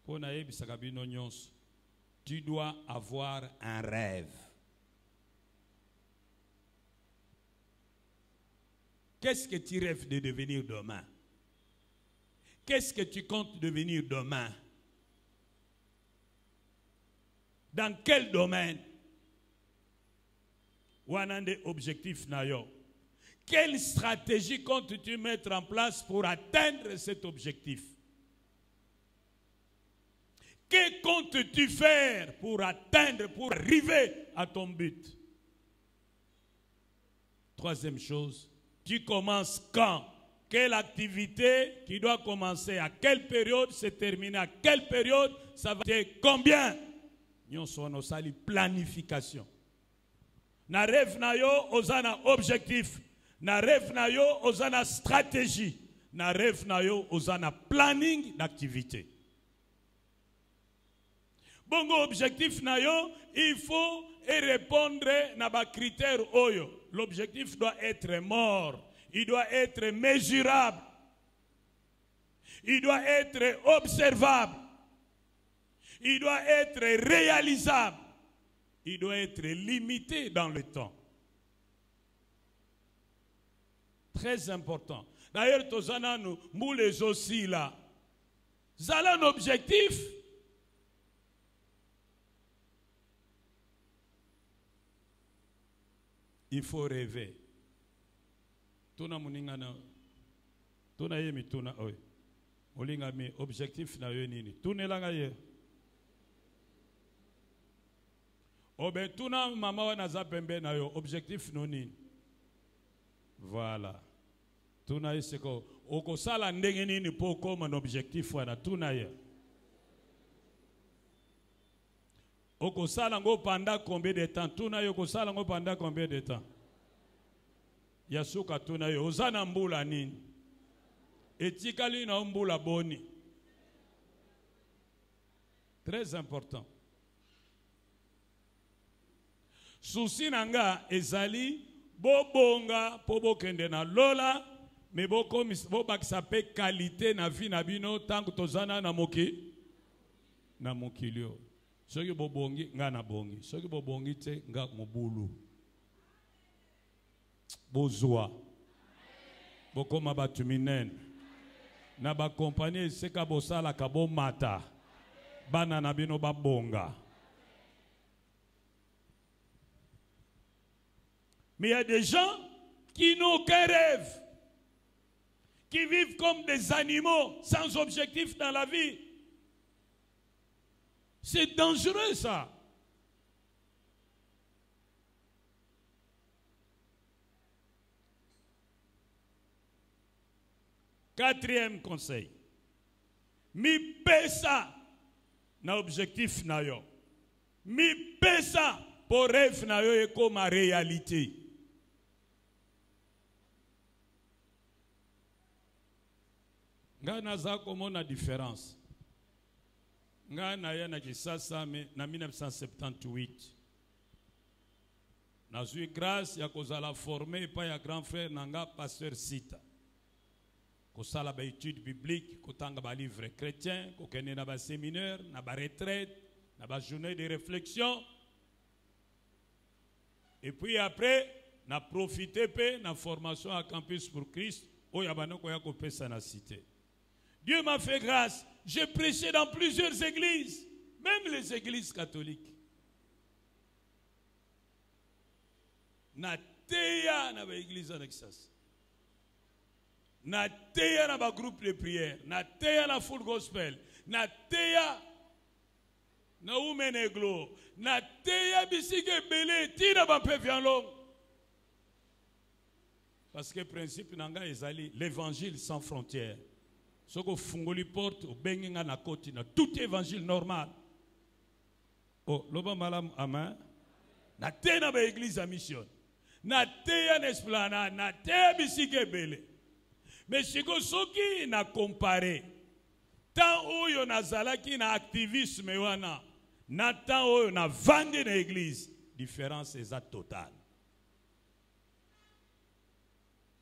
Pona yebisaka bino nyonso. Tu dois avoir un rêve. Qu'est-ce que tu rêves de devenir demain? Qu'est-ce que tu comptes devenir demain? Dans quel domaine? Wanande objectif nayo. Quelle stratégie comptes-tu mettre en place pour atteindre cet objectif? Que comptes-tu faire pour atteindre, pour arriver à ton but? Troisième chose, tu commences quand? Quelle activité qui doit commencer à quelle période, se terminer à quelle période, ça va être combien? Nous sommes en salle planification. Na rêve na yo ozana objectif. Na rêve na yo ozana stratégie. Na rêve na yo ozana planning d'activité. Bongo objectif na yo, il faut répondre na ba critère oyo. L'objectif doit être mort. Il doit être mesurable. Il doit être observable. Il doit être réalisable. Il doit être limité dans le temps. Très important. D'ailleurs, tozana nous les aussi là. Zala un objectif. Il faut rêver. Tuna muningana. Tuna yemi tuna oi. Olinga mi objectif na yo nini. Tunelanga ye. Obe tuna mama wana za pembe na yo objectif no nini. Voilà. Tuna iseko oko sala ndenge nini po koma na objectif wana tuna ye. Okosala ngo pendant combien de temps? Tuna yo kosala ngo pendant combien de temps? Yasuka tuna yo ozana mbula nini? Etikali na mbula boni. Très important. Souci nanga ezali bobonga po bokende na lola me bobakisa pe qualité na vie na bino tango tozana na mokilio. Soki bobongi nga na bongi, soki bobongi te nga mobulu. Bozwa. Bokoma batuminen. Na ba compagnie seka bosala ka bomata. Bana na bino babonga. Mais il y a des gens qui n'ont aucun rêve, qui vivent comme des animaux sans objectif dans la vie. C'est dangereux ça. Quatrième conseil. Mi pesa na objectif na yo. Mi pesa pour rêve na yo et comme réalité. Nga naza komona différence. Nga na ya na kisasa na 1978. Na zui grâce ya kozala formé pa ya grand frère nanga pasteur Sita. Kosala ba étude biblique, kotanga ba livre chrétien, kokene na ba séminaire, na ba retraite, na ba journée de réflexion. Et puis après, na profité pe na formation à Campus pour Christ, oyabanoko ya kopesa na cité. Dieu m'a fait grâce. J'ai prêché dans plusieurs églises, même les églises catholiques. Na teya na ba église annexas. Na teya na ba groupe de prière, na teya na full gospel, na teya na umeneglo, na teya bisike belé tina ba pe vianlong. Parce que le principe nanga ezali l'évangile sans frontières. Ce que fungoli porte au benginga na koti na tout évangile normal. Oh, loba malam amen. Na te na ba église à mission. Na te ya n'esplanade, na te bisike belé. Mais si ko soki na comparé tant oyo na zalaki na activisme wana na tant oyo na vandi na église, différence est totale.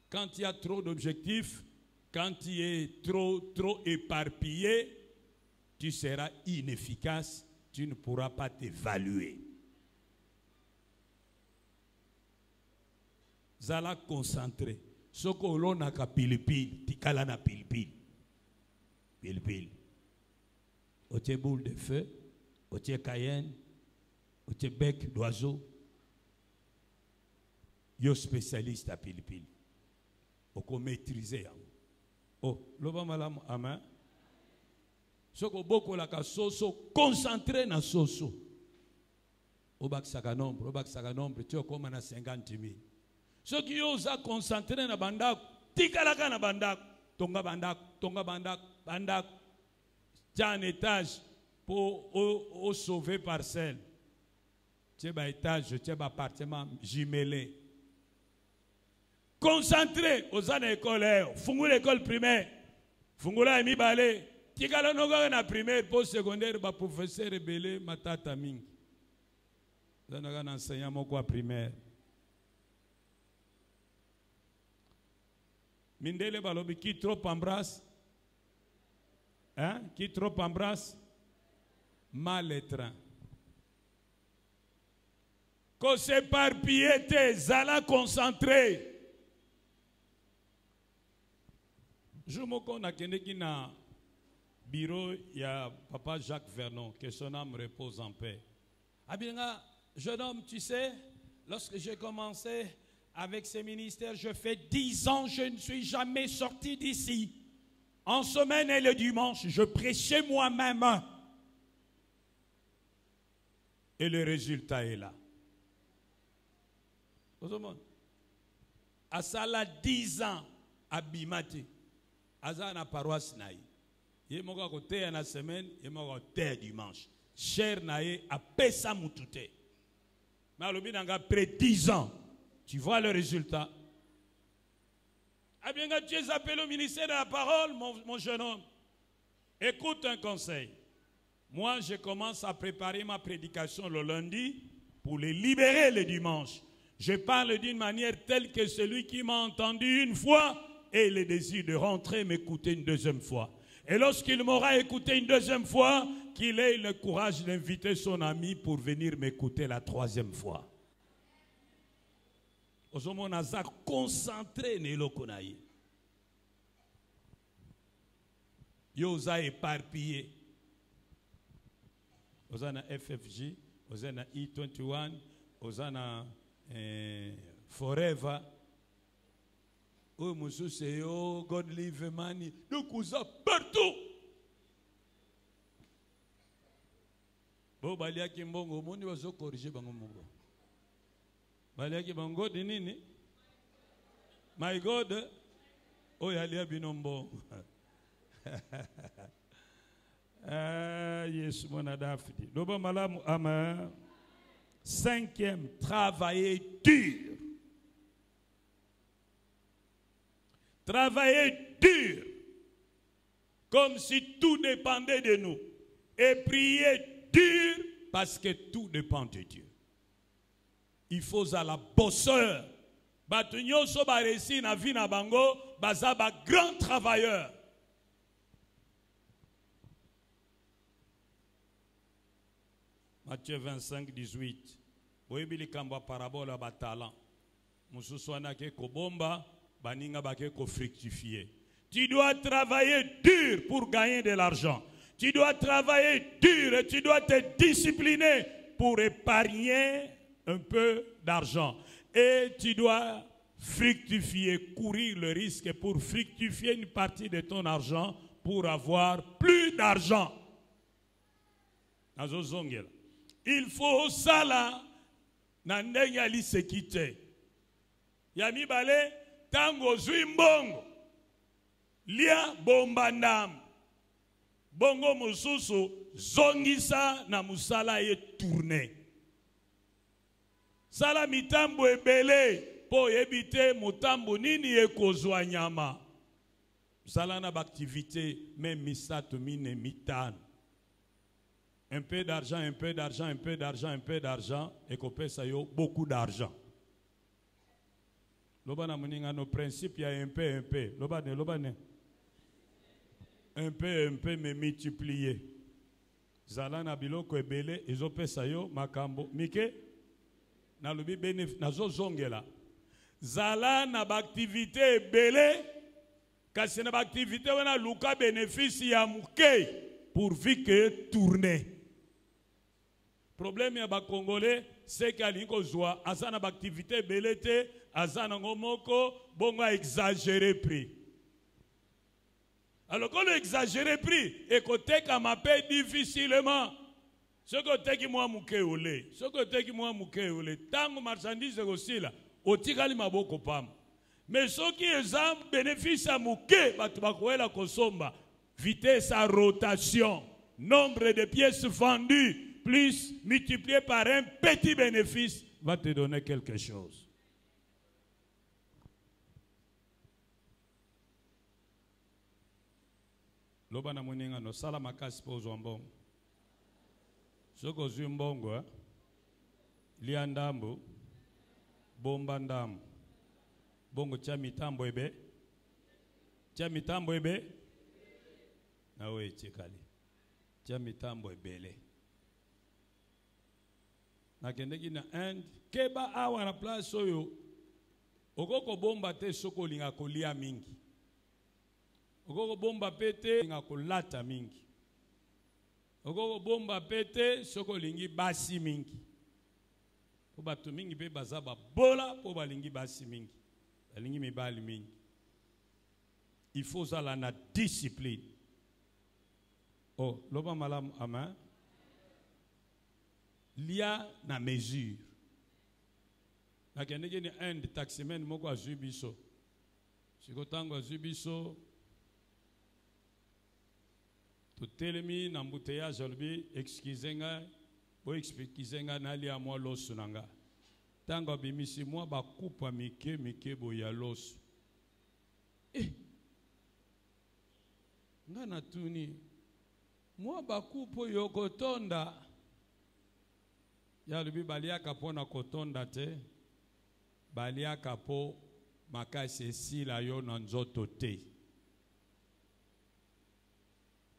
Quand il y a trop d'objectifs, quand tu es trop éparpillé, tu seras inefficace, tu ne pourras pas t'évaluer. Zala concentré. Soko lona ka pilipili, tikala na pilipili. Pilipili. Otie boule de feu, otie cayenne, otie bec d'oiseau. Yo spécialiste à pilipili. Oko maîtriser. Oh, loba malam amen. Soko boko la ka soso concentré na soso. Obak saka nombre, tu okoma na 50 000. Ceux qui osent concentrer na bandak, tikalaka na bandak, tonga bandak, tiens un étage pour sauver parcelle. Tiens ba étage, tiens ba appartement jumelé. Concentré aux années école, fungu l'école primaire, fungula mi balé, tikala noga na primaire, post secondaire, ba professeur rebelle, matata mingi. Zanaga na enseignant moko primaire. Mindele balobi qui trop embrasse, hein? Qui trop embrasse, mal étreint. Qu'on s'éparpille, zala concentré. Je me connais na bureau, il y a papa Jacques Vernon, que son âme repose en paix. Abinga, jeune homme, tu sais, lorsque j'ai commencé avec ces ministères, je fais 10 ans, je ne suis jamais sorti d'ici. En semaine et le dimanche, je prêchais moi-même. Et le résultat est là. À ça, là, 10 ans, à Bimati. À ça, la paroisse naï. Il y a côté à la semaine, il y a côté dimanche. cher nae a pesa mutute. Mais alobi nanga après 10 ans, tu vois le résultat. Ah bien, tu es appelé au ministère de la parole, mon jeune homme. Écoute un conseil. Moi, je commence à préparer ma prédication le lundi pour les libérer le dimanche. Je parle d'une manière telle que celui qui m'a entendu une fois ait le désir de rentrer m'écouter une deuxième fois. Et lorsqu'il m'aura écouté une deuxième fois, qu'il ait le courage d'inviter son ami pour venir m'écouter la troisième fois. Aujourd'hui, on a concentré Nélokonaï. Yo a éparpillé. Vous avez FFJ, vous avez E21, vous avez Forever. Oh, monsieur, c'est oh, God live money. Donc, vous avez partout. Bon, balia ki mbongo, moni wazo corriger bango mbongo. Balia ki bango di nini? My God, oh yalia binombo. Yes, mon adafidi. Loba malamu ama. 5e, travailler dur. Travailler dur. Comme si tout dépendait de nous. Et prier dur parce que tout dépend de Dieu. Il faut à la bosseur. Batunyo so ba resi na vie na bango, baza ba grand travailleur. Matthieu 25, 18. Boyebili kamba parabole ba talent. Mususwana ke kobomba, baninga ba ke ko fructifier. Tu dois travailler dur pour gagner de l'argent. Tu dois travailler dur et tu dois te discipliner pour épargner un peu d'argent. Et tu dois fructifier, courir le risque pour fructifier une partie de ton argent pour avoir plus d'argent. Il faut ça là. Nandenya li se quitte. Yami bale tango zuimbongo. Lia bombandam. Bongo mususu zongisa na musala ye tourner. Sala mitambo ebele po ebite mutambo nini ye kozwa nyama. Sala na activité même misato mine mitano. Un peu d'argent, un peu d'argent, un peu d'argent, un peu d'argent et qu'on ça yo beaucoup d'argent. Lobana muninga no principe ya un peu. Lobane. Un peu mais multiplié. Zala na biloko ebele ezope ça yo makambo. Mike na lobi bénéfice nazo zongela. Zala na activité ebele kasi na activité wana luka bénéfice ya muke pourvu que tourner. Problème ya ba Congolais c'est qu'aliko zwa azana ba activité belete azana ngomoko bongo exagérer prix. Alors quand on exagère prix et côté comme paye difficilement ce côté qui moi muke olé ce côté qui moi muke olé tango marchandise aussi là otikali maboko pam mais ce qui est un bénéfice à muke batu bakoela kosomba vitesse à rotation nombre de pièces vendues plus multiplié par un petit bénéfice va te donner quelque chose. Lobana moninga no sala makasi po zombongo. Soko zumbongo liandambo bomba ndambo. Bongo cha mitambo ebe. Cha mitambo ebe. Na we chekali. Cha mitambo ebele. Nakendeki na end keba awa na place oyo okoko bomba te soko linga kolia mingi okoko bomba pete linga kolata mingi okoko bomba pete soko lingi basi mingi po bato mingi pe baza bola po balingi basi mingi balingi mibali mingi. Il faut ça la discipline. Oh loba malamu amen. Lia na mesure. Na keneke ni un de taximen moko azubiso. Siko tango azubiso. totelemi na embouteillage olobi excusez nga bo excusez nga nali a moi losu nanga tango abimisi mwa bakupa mike boya losu nga natuni mwa bakupa yokotonda ya lobi baliaka pona kotonda te baliaka po makasi esila yo na nzoto te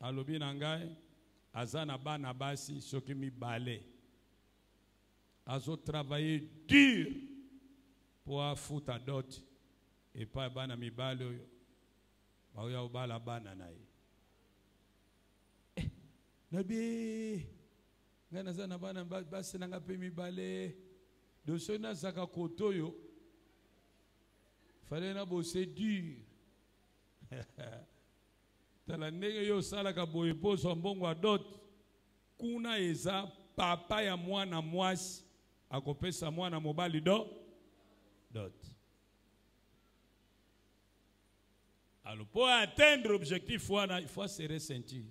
alobi na ngai aza na bana basi soki mibale azo travailler dur pour afuta dot epai bana mibale oyo baoya obala bana na ye nabi ngai naza na bana basi nanga mpe mibale doso nazaka koto oyo fallait na bosser dur tala ndenge yo salaka boye poso mbongo dot kuna eza papa ya mwana mwasi akopesa mwana mobali dot alors pour atteindre l'objectif il faut serrer ceinture.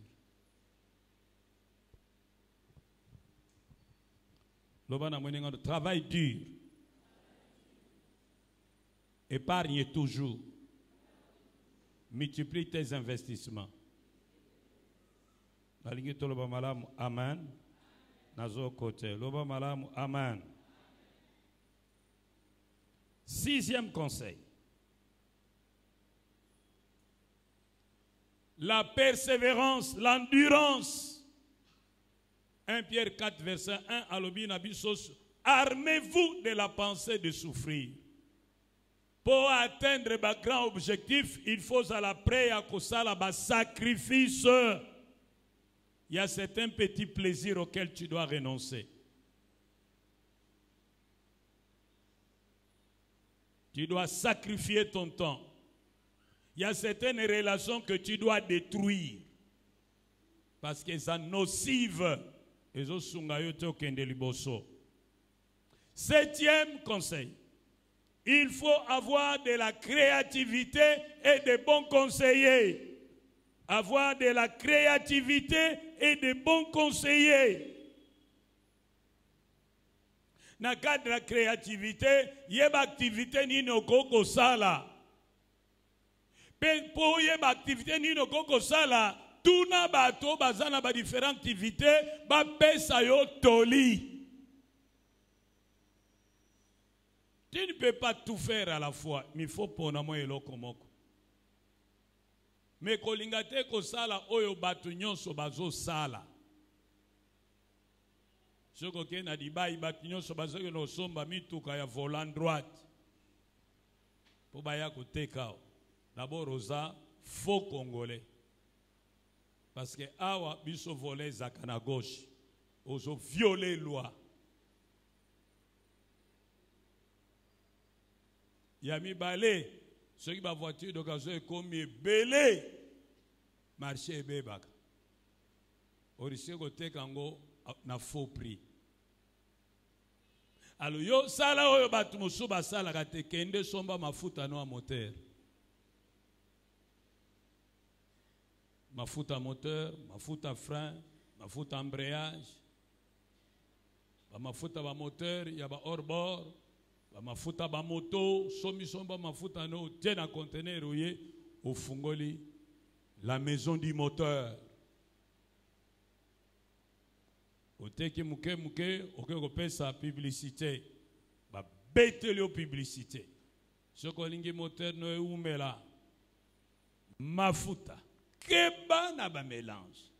L'obana mwenenga travail dur. Épargne toujours. Multiplie tes investissements. Amen. Nazo côté. Loba malamu. Amen. 6e conseil. La persévérance, l'endurance. 1 Pierre 4, verset 1, Alobi Nabisos, armez-vous de la pensée de souffrir. Pour atteindre un grand objectif, il faut à la prière à sacrifice. Il y a certains petits plaisirs auxquels tu dois renoncer. Tu dois sacrifier ton temps. Il y a certaines relations que tu dois détruire. Parce qu'elles sont nocives. 7e conseil. Il faut avoir de la créativité et de bons conseillers. Avoir de la créativité et de bons conseillers. Dans le cadre de la créativité, il y a une activité qui est koko sala. Pour y avoir une activité qui est koko sala, tout na bato bazana ba différentes activités, ba pesa yo toli. Tu ne peux pas tout faire à la fois, mais il faut pour moi eloko moko. Mais kolingate ko sala oyo bato nyonso bazo sala. Soko ke na dibai bato nyonso bazo no somba mituka ya volant droite. Po baya ko tekao. D'abord oza faux congolais. Parce que awa biso volé zakana gauche. Ozo violer loi. Yami balé, ceux qui ba voiture d'occasion est comme belé. Marché bebaka. Orisé côté kango na faux prix. Alors yo sala oyo batu musu ba sala ka te kende somba mafuta no moteur. Mafuta moteur, mafuta frein, mafuta embrayage. Ba mafuta ba moteur, ya ba hors-bord. Mafuta ba moto, somba mafuta no tena conteneur oye au fungoli la maison du moteur. Oteki muke oke sa publicité. Ba bete le publicité. Ce ko lingi moteur no umela. Mafuta keba na ba mélange.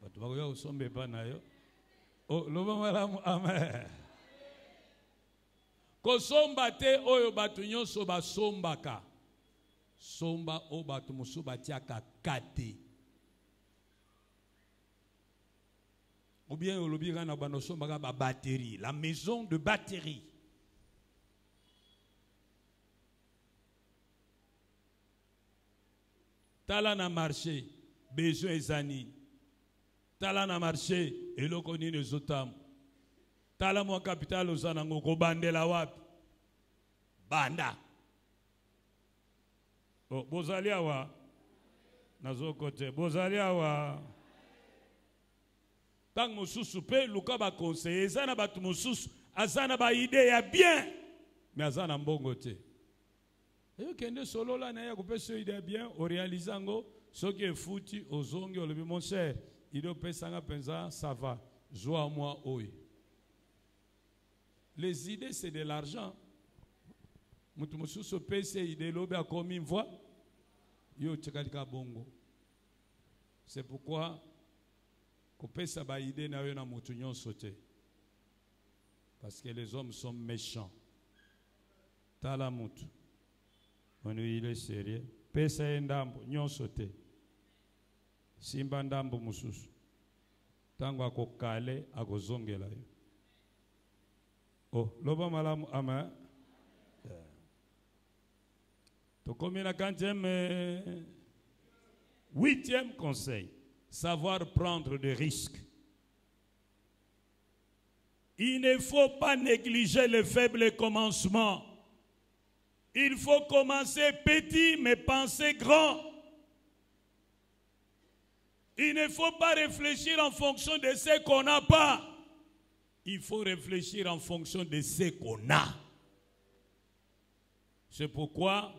Bato ba yo sombe ba na yo. Oh loba malamu amen. Kosomba te oyo batu nyonso basombaka. Somba o batu musu batiaka kate. Ou bien olobira na bano sombaka ba batterie, la maison de batterie. Tala na marché, besoin ezani. Tala na marché, eloko nini zotam. Tala mo capital ozana ngoko bandela wapi banda. Oh bozali awa nazo kote bozali awa tang mosusu pe luka ba conseiller ezana batu mosusu azana ba idée ya bien mais azana mbongo te et kende solo la na ya kopesa idée ya bien o réalisango soki efuti ozongi olobi mon cher idée pesanga penza ça va joie moi oi. Les idées c'est de l'argent. Mutu mosusu pesa idée lobi a komi une voix yo tchakalika bongo. C'est pourquoi kopesa ba idée na yo na mutu nyonso te. Parce que les hommes sont méchants. Tala mutu. On il est sérieux. Pesa ndambo nyonso te. Simba ndambo mususu. Tango akokale akozongela yo. Oh, loba malamu ama. Tokomi na 8e conseil, savoir prendre des risques. Il ne faut pas négliger les faibles commencements. Il faut commencer petit mais penser grand. Il ne faut pas réfléchir en fonction de ce qu'on n'a pas. Il faut réfléchir en fonction de ce qu'on a. C'est pourquoi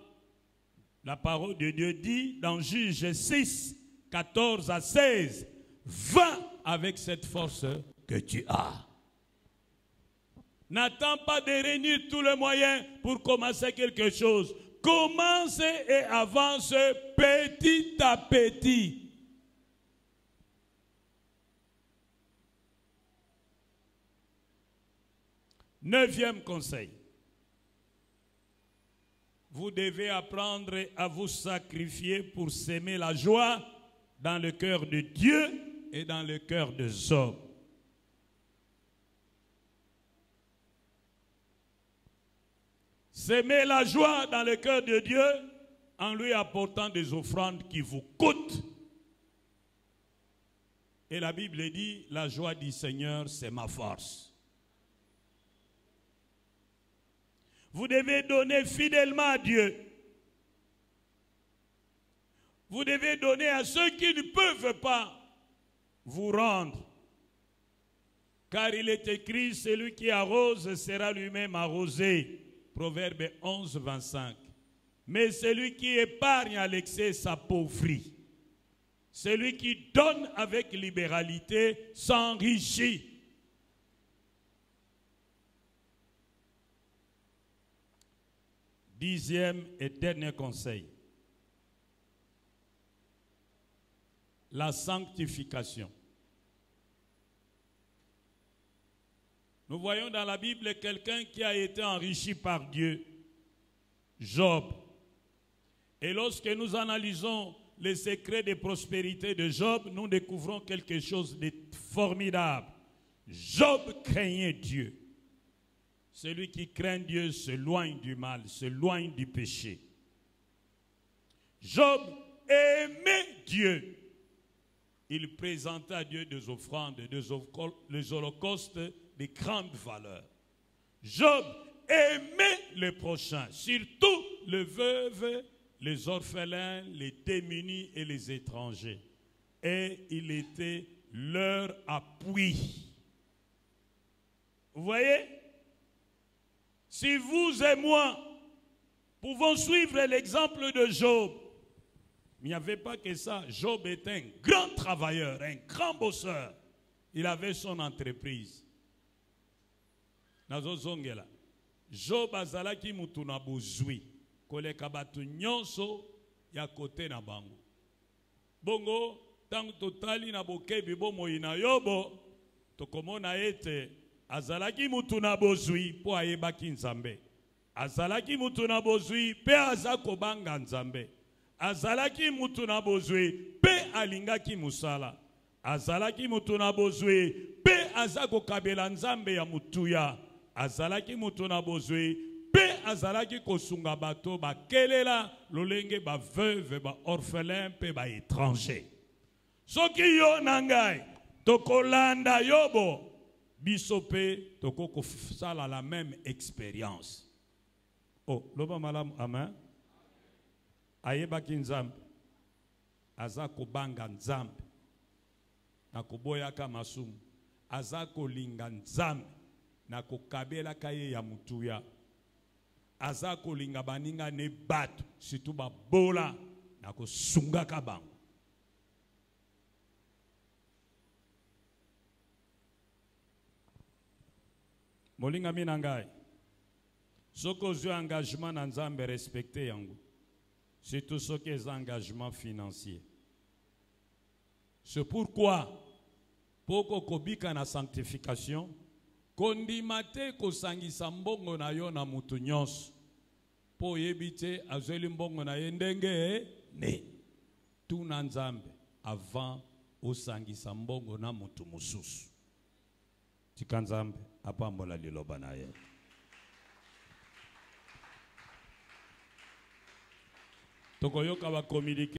la parole de Dieu dit dans Juge 6, 14 à 16, va avec cette force que tu as. N'attends pas de réunir tous les moyens pour commencer quelque chose. Commence et avance petit à petit. Neuvième conseil. Vous devez apprendre à vous sacrifier pour s'aimer la joie dans le cœur de Dieu et dans le cœur des hommes. S'aimer la joie dans le cœur de Dieu en lui apportant des offrandes qui vous coûtent. Et la Bible dit, la joie du Seigneur, c'est ma force. Vous devez donner fidèlement à Dieu. Vous devez donner à ceux qui ne peuvent pas vous rendre. Car il est écrit, celui qui arrose sera lui-même arrosé. Proverbe 11, 25. Mais celui qui épargne à l'excès s'appauvrit. Celui qui donne avec libéralité s'enrichit. Dixième et dernier conseil. La sanctification. Nous voyons dans la Bible quelqu'un qui a été enrichi par Dieu, Job. Et lorsque nous analysons les secrets de prospérité de Job, nous découvrons quelque chose de formidable. Job craignait Dieu. Celui qui craint Dieu s'éloigne du mal, s'éloigne du péché. Job aimait Dieu. Il présentait à Dieu des offrandes, des holocaustes de grande valeur. Job aimait les prochains, surtout les veuves, les orphelins, les démunis et les étrangers. Et il était leur appui. Vous voyez? Si vous et moi pouvons suivre l'exemple de Job, il n'y avait pas que ça. Job était un grand travailleur, un grand bosseur. Il avait son entreprise. Nazozongela. Job azalaki mutu na bozwi. Koleka batu nyonso ya kote na bango. Bongo, tangu totali na bokebi bomoi na yobo, tokomona ete azalaki mutu na bozwi po ayebaki nzambe. Azalaki mutu na bozwi pe azako banga nzambe. Azalaki mutu na bozwi pe alingaki musala. Azalaki mutu na bozwi pe azako kabela nzambe ya mutuya. Azalaki mutu na bozwi pe azalaki kosunga bato bakelela lolenge ba veuve ba orphelin pe ba étranger. Soki yo nangai tokolanda yobo biso pe toko sala la même expérience. Oh, loba malam amen. Ayebaki nzambe. azako banga nzambe na koboyaka masumu, azako linga nzambe na kokabela kaye ya mutuya, azako linga baninga ne bato situ babola na kosunga kabango. Molinga minangai, soko zo engagement na nzambe respecté yango, surtout soki eza engagement financier. C'est pourquoi, poko kobika na sanctification, kondimate kosangisa mbongo na yo na mutu nyonso, po yebite azweli mbongo na ye ndenge ne. Tuna nzambe avant osangisa mbongo na mutu mususu. Tika nzambe apambola liloba na ye. Tokoyoka ba communiquer